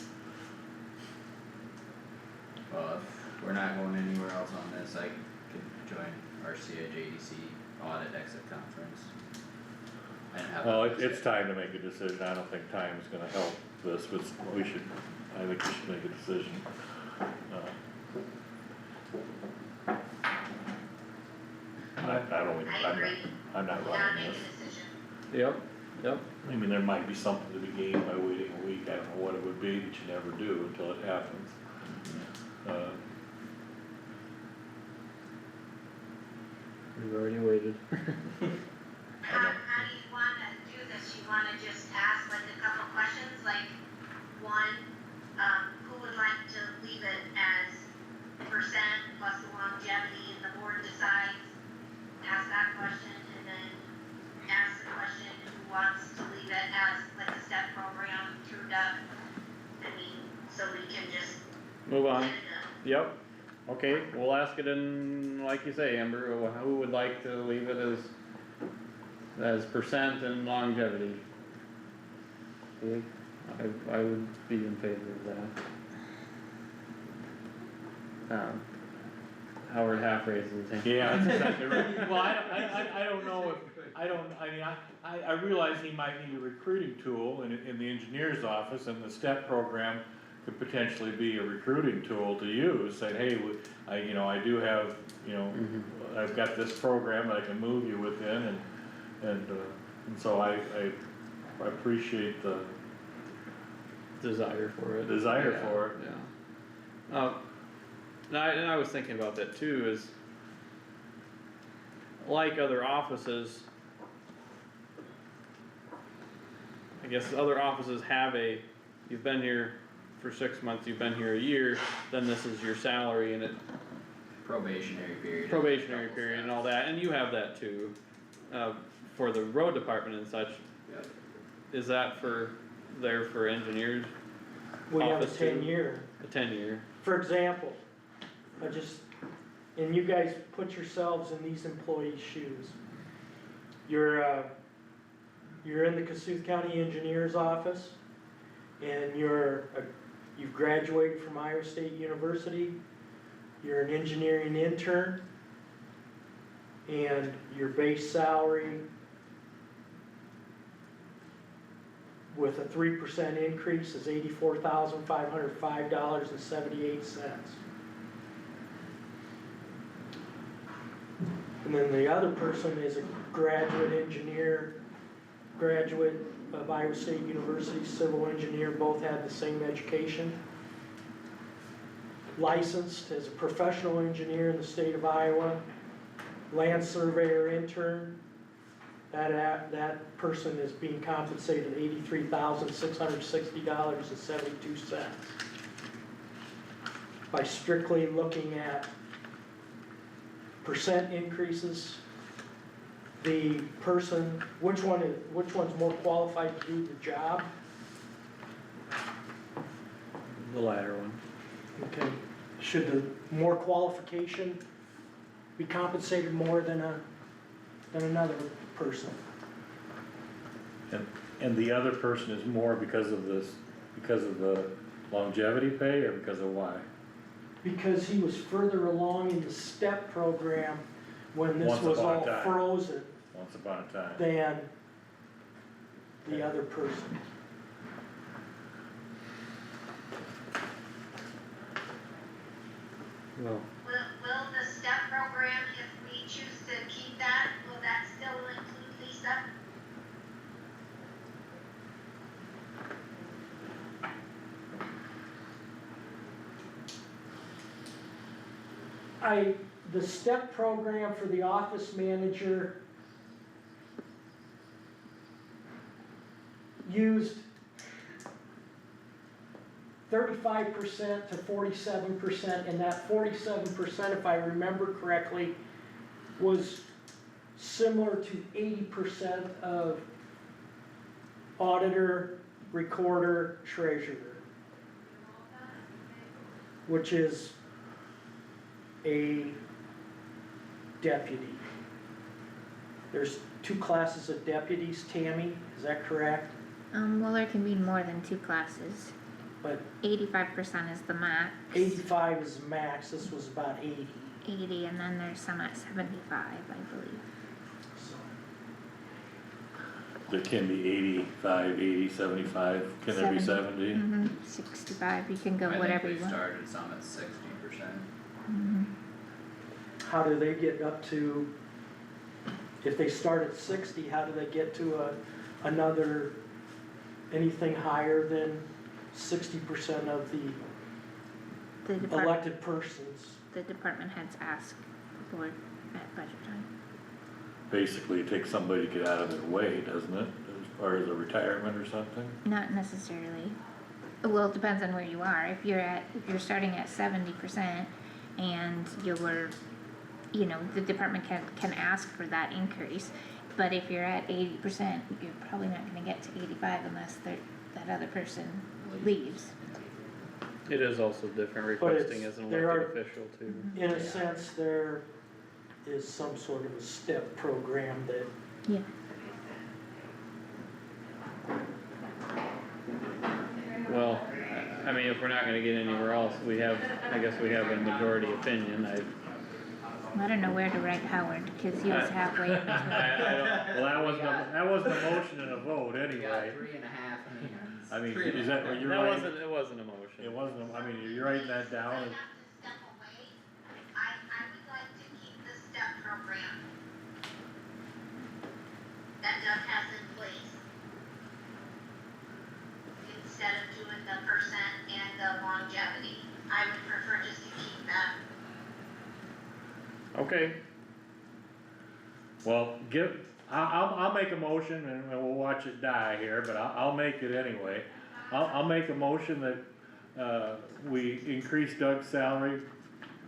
[SPEAKER 1] Well, if we're not going anywhere else on this, I could join our CIJDC audit exit conference. And have.
[SPEAKER 2] well, it's time to make a decision, I don't think time is gonna help this, but I think we should make a decision.
[SPEAKER 6] I agree.
[SPEAKER 2] I'm not
[SPEAKER 6] We gotta
[SPEAKER 2] running
[SPEAKER 6] make
[SPEAKER 2] this.
[SPEAKER 6] a decision.
[SPEAKER 5] Yep,
[SPEAKER 2] I mean, there might be something to be gained by waiting a week, I don't know what it would be, but you never do until it happens.
[SPEAKER 5] we've already waited.
[SPEAKER 6] How do you wanna do this? You wanna just ask like a couple questions, like, one, who would like to leave it as percent plus the longevity and the board decides? Ask that question and then ask the question, who wants to leave it as like a step program through Doug? I mean, so we can just
[SPEAKER 5] Move
[SPEAKER 6] get
[SPEAKER 5] on.
[SPEAKER 6] it done.
[SPEAKER 5] Yep, okay, we'll ask it in, like you say, Amber, who would like to leave it as percent and longevity? Okay, I would be in favor of that. Howard half raises his hand.
[SPEAKER 2] Yeah, that's exactly right. Well, I don't know if, I mean, I realize he might need a recruiting tool in the engineer's office, and the STEP program could potentially be a recruiting tool to use, saying, hey, I do have, I've got this program that I can move you within, and so I appreciate the
[SPEAKER 5] Desire for it.
[SPEAKER 2] desire
[SPEAKER 5] Yeah,
[SPEAKER 2] for it.
[SPEAKER 5] Yeah. And I was thinking about that too, is like other offices, I guess other offices have you've been here for 6 months, you've been here a year, then this is your salary and
[SPEAKER 1] Probationary period.
[SPEAKER 5] probationary period and all that, and you have that too, for the road department and such.
[SPEAKER 1] Yep.
[SPEAKER 5] Is that for engineers,
[SPEAKER 3] we have a
[SPEAKER 5] Office too.
[SPEAKER 3] 10-year.
[SPEAKER 5] a 10-year?
[SPEAKER 3] For example, and you guys put yourselves in these employees' shoes. You're in the Kossuth County Engineer's office, and you've graduated from Iowa State University, you're an engineering intern, and your base salary with a 3% increase is $84,505.78. And then the other person is a graduate engineer, graduate of Iowa State University, civil engineer, both had the same education. Licensed as a professional engineer in the state of Iowa, land surveyor intern. That person is being compensated $83,660.72. By strictly looking at percent increases, the person, which one's more qualified to do the job?
[SPEAKER 5] The latter one.
[SPEAKER 3] Okay, should the more qualification be compensated more than another person?
[SPEAKER 2] And the other person is more because of the longevity pay, or because of why?
[SPEAKER 3] Because he was further along in the STEP program when this
[SPEAKER 2] Once
[SPEAKER 3] was
[SPEAKER 2] upon a
[SPEAKER 3] all
[SPEAKER 2] time.
[SPEAKER 3] frozen
[SPEAKER 2] Once upon a time.
[SPEAKER 3] than the other person.
[SPEAKER 5] Well,
[SPEAKER 6] Will the STEP program, if we choose to keep that, will that still include Lisa?
[SPEAKER 3] The STEP program for the office manager used 35% to 47%, and that 47%, if I remember correctly, was similar to 80% of auditor, recorder, treasurer, which is a deputy. There's 2 classes of deputies, Tammy, is that correct?
[SPEAKER 4] Well, there can be more than 2 classes.
[SPEAKER 3] But
[SPEAKER 4] 85% is the max.
[SPEAKER 3] 85 is the max, this was about 80,
[SPEAKER 4] 80, and then there's some at 75, I believe.
[SPEAKER 3] so.
[SPEAKER 2] There can be 85, 80, 75, can there be 70?
[SPEAKER 4] 65, you can go
[SPEAKER 1] I
[SPEAKER 4] whatever
[SPEAKER 1] think
[SPEAKER 4] you
[SPEAKER 1] we
[SPEAKER 4] want.
[SPEAKER 1] started some at 60%.
[SPEAKER 3] How do they get up to, if they start at 60, how do they get to another, anything higher than 60% of the elected persons?
[SPEAKER 4] The department heads ask the board at budget time.
[SPEAKER 2] Basically, it takes somebody to get out of their way, doesn't it, as far as a retirement or something?
[SPEAKER 4] Not necessarily. Well, it depends on where you are. If you're starting at 70% and you know, the department can ask for that increase. But if you're at 80%, you're probably not gonna get to 85 unless that other person leaves.
[SPEAKER 5] it is also different
[SPEAKER 3] But
[SPEAKER 5] requesting as an
[SPEAKER 3] there
[SPEAKER 5] elected
[SPEAKER 3] are-
[SPEAKER 5] official too.
[SPEAKER 3] In a sense, there is some sort of a step program that,
[SPEAKER 4] Yeah.
[SPEAKER 5] Well, I mean, if we're not gonna get anywhere else, I guess we have a majority opinion,
[SPEAKER 4] I don't know where to write Howard, because he was halfway in between.
[SPEAKER 5] I
[SPEAKER 2] Well, that wasn't a motion and a vote
[SPEAKER 1] We got
[SPEAKER 2] anyway.
[SPEAKER 1] 3.5 hands.
[SPEAKER 2] I mean,
[SPEAKER 1] Three and a
[SPEAKER 2] is that
[SPEAKER 1] half.
[SPEAKER 2] what you're
[SPEAKER 5] that
[SPEAKER 2] writing?
[SPEAKER 5] it wasn't a motion.
[SPEAKER 2] It wasn't, I mean, you're writing that
[SPEAKER 6] I
[SPEAKER 2] down,
[SPEAKER 6] have to step away. I would like to keep the STEP program that Doug has in place. Instead of doing the percent and the longevity, I would prefer just to keep that.
[SPEAKER 2] okay. Well, I'll make a motion and we'll watch it die here, but I'll make it anyway. I'll make a motion that, we increase Doug's salary,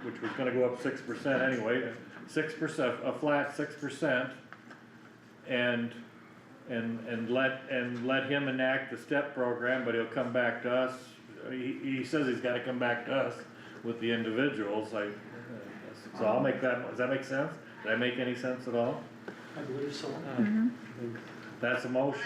[SPEAKER 2] which was gonna go up 6% anyway, 6%, a flat 6%. And let him enact the step program, but he'll come back to us. He says he's gotta come back to us with the individuals, so I'll make that, does that make sense? Did I make any sense at all?
[SPEAKER 3] I believe so.
[SPEAKER 2] That's a motion.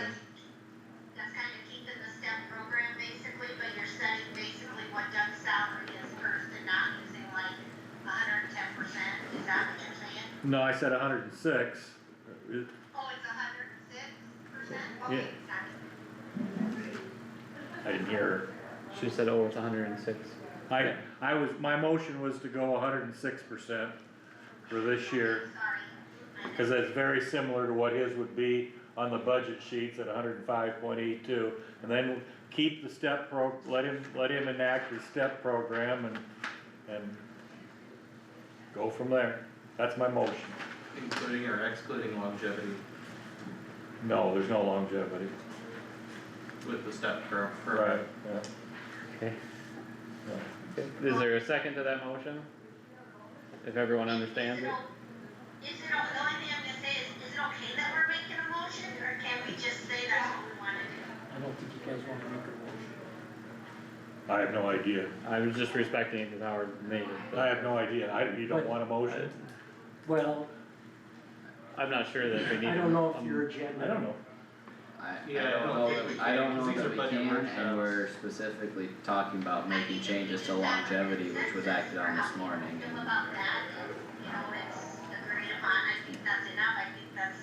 [SPEAKER 6] That's kind of keeping the STEP program basically, but you're setting basically what Doug's salary is first and not using like 110%, is that what you're saying?
[SPEAKER 2] No, I said 106.
[SPEAKER 6] Oh, it's 106%?
[SPEAKER 2] Yeah.
[SPEAKER 6] Okay, sorry.
[SPEAKER 2] I didn't hear her.
[SPEAKER 5] She said, oh, it's 106.
[SPEAKER 2] My motion was to go 106% for this year,
[SPEAKER 6] Sorry.
[SPEAKER 2] cause that's very similar to what his would be on the budget sheets at 105.82. And then keep the step let him enact his step program and go from there. That's my motion.
[SPEAKER 7] Including or excluding longevity
[SPEAKER 2] No, there's no longevity.
[SPEAKER 7] with the step
[SPEAKER 2] Right,
[SPEAKER 7] program.
[SPEAKER 2] yeah.
[SPEAKER 5] Okay.
[SPEAKER 2] Yeah.
[SPEAKER 5] Is there a second to that motion? If everyone understands it?
[SPEAKER 6] The only thing I'm gonna say is it okay that we're making a motion, or can we just say that's what we wanna do?
[SPEAKER 3] I don't think you guys want to make a motion.
[SPEAKER 2] I have no idea.
[SPEAKER 5] I was just respecting it because Howard made it. but
[SPEAKER 2] I have no idea. You don't want a motion?
[SPEAKER 3] Well,
[SPEAKER 5] I'm not sure that we need.
[SPEAKER 3] I don't know if your agenda.
[SPEAKER 2] I don't know.
[SPEAKER 7] Yeah, I don't think we
[SPEAKER 1] I don't
[SPEAKER 7] can,
[SPEAKER 1] know
[SPEAKER 7] 'cause these
[SPEAKER 1] that
[SPEAKER 7] are
[SPEAKER 1] we
[SPEAKER 7] budget
[SPEAKER 1] can,
[SPEAKER 7] workshops.
[SPEAKER 1] and we're specifically talking about making changes to longevity, which was acted on this morning.
[SPEAKER 6] Them about that, and, you know, it's agreed upon, I think that's enough, I think that's,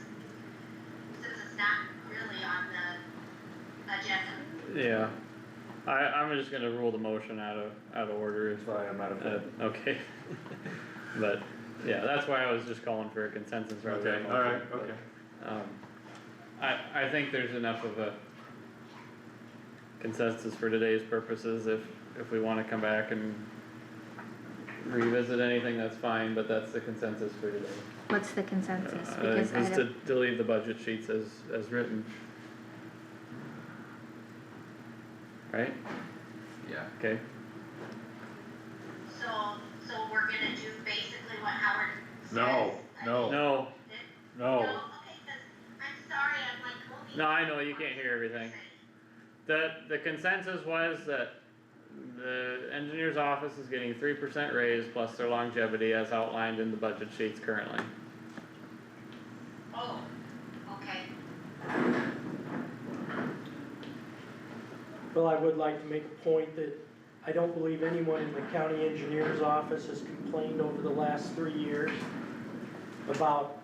[SPEAKER 6] since it's not really on the
[SPEAKER 5] Yeah, I'm just gonna rule the motion out of order.
[SPEAKER 2] That's why I'm not a.
[SPEAKER 5] Okay. But, yeah, that's why I was just calling for a consensus rather than a
[SPEAKER 2] Okay,
[SPEAKER 5] motion.
[SPEAKER 2] alright,
[SPEAKER 5] but,
[SPEAKER 2] okay.
[SPEAKER 5] I think there's enough of a consensus for today's purposes, if we wanna come back and revisit anything, that's fine, but that's the consensus for today.
[SPEAKER 4] What's the consensus? Because I
[SPEAKER 5] Is to
[SPEAKER 4] don't,
[SPEAKER 5] leave the budget sheets as written. Right,
[SPEAKER 1] Yeah,
[SPEAKER 5] okay,
[SPEAKER 6] So, we're gonna do basically what Howard says?
[SPEAKER 2] No, no.
[SPEAKER 5] no,
[SPEAKER 2] No,
[SPEAKER 6] Okay, 'cause I'm sorry, I'm like looking.
[SPEAKER 5] No, I know, you can't hear everything. The consensus was that the engineer's office is getting 3% raise plus their longevity as outlined in the budget sheets currently.
[SPEAKER 6] Oh, okay.
[SPEAKER 3] Well, I would like to make a point that I don't believe anyone in the county engineer's office has complained over the last 3 years about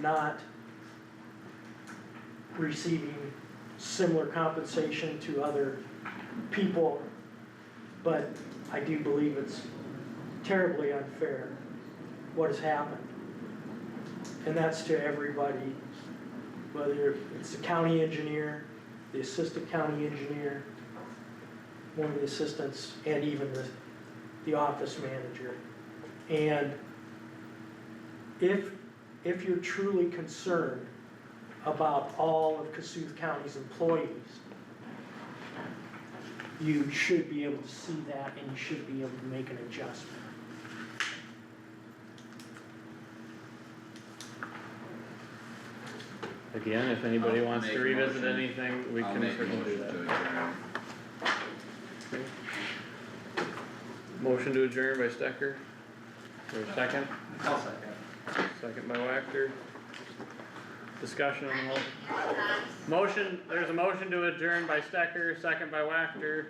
[SPEAKER 3] not receiving similar compensation to other people, but I do believe it's terribly unfair what has happened. And that's to everybody, whether it's the county engineer, the assistant county engineer, one of the assistants, and even the office manager. And if you're truly concerned about all of Kossuth County's employees, you should be able to see that and you should be able to make an adjustment.
[SPEAKER 5] Again, if anybody
[SPEAKER 1] I'll
[SPEAKER 5] wants to
[SPEAKER 1] make a
[SPEAKER 5] revisit
[SPEAKER 1] motion.
[SPEAKER 5] anything, we
[SPEAKER 1] I'll
[SPEAKER 5] can
[SPEAKER 1] make a
[SPEAKER 5] certainly do
[SPEAKER 1] motion
[SPEAKER 5] that.
[SPEAKER 1] to adjourn.
[SPEAKER 5] Motion to adjourn by Stecker, or second,
[SPEAKER 7] I'll second.
[SPEAKER 5] second by Wactor. Discussion on the motion.
[SPEAKER 6] Guys,
[SPEAKER 5] Motion, there's a motion to adjourn by Stecker, second by Wactor.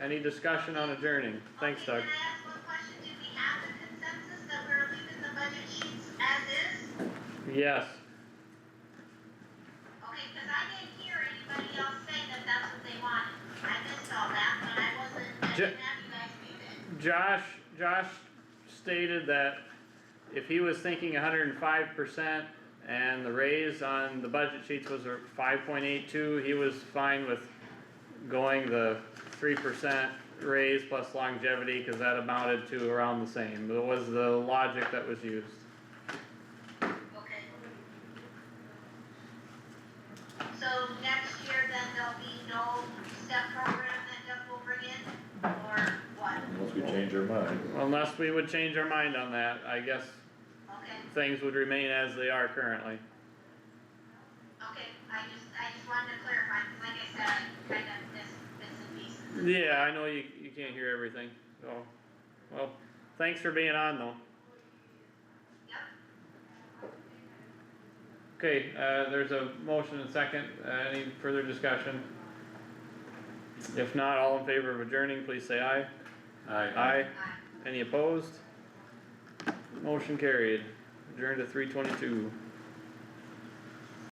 [SPEAKER 5] Any discussion on adjourning? Thanks, Doug.
[SPEAKER 6] Can I ask one question? Did we have the consensus that we're leaving the budget sheets as is?
[SPEAKER 5] Yes,
[SPEAKER 6] Okay, cause I didn't hear anybody else say that that's what they wanted. I missed all that, but I didn't have you guys muted.
[SPEAKER 5] Josh stated that if he was thinking 105% and the raise on the budget sheets was 5.82, he was fine with going the 3% raise plus longevity, cause that amounted to around the same. It was the logic that was used.
[SPEAKER 6] Okay. So next year then there'll be no step program that Doug will bring in, or what?
[SPEAKER 2] unless we change our mind.
[SPEAKER 5] Unless we would change our mind on that, I guess
[SPEAKER 6] Okay,
[SPEAKER 5] things would remain as they are currently.
[SPEAKER 6] okay, I just wanted to clarify, cause like I said, I kinda missed bits and pieces.
[SPEAKER 5] Yeah, I know you can't hear everything, so, well, thanks for being on though.
[SPEAKER 6] Yep.
[SPEAKER 5] Okay, there's a motion and second, any further discussion? If not, all in favor of adjourning, please say aye. Aye.
[SPEAKER 6] Aye.
[SPEAKER 5] Any opposed? Motion carried, adjourned at 3:22.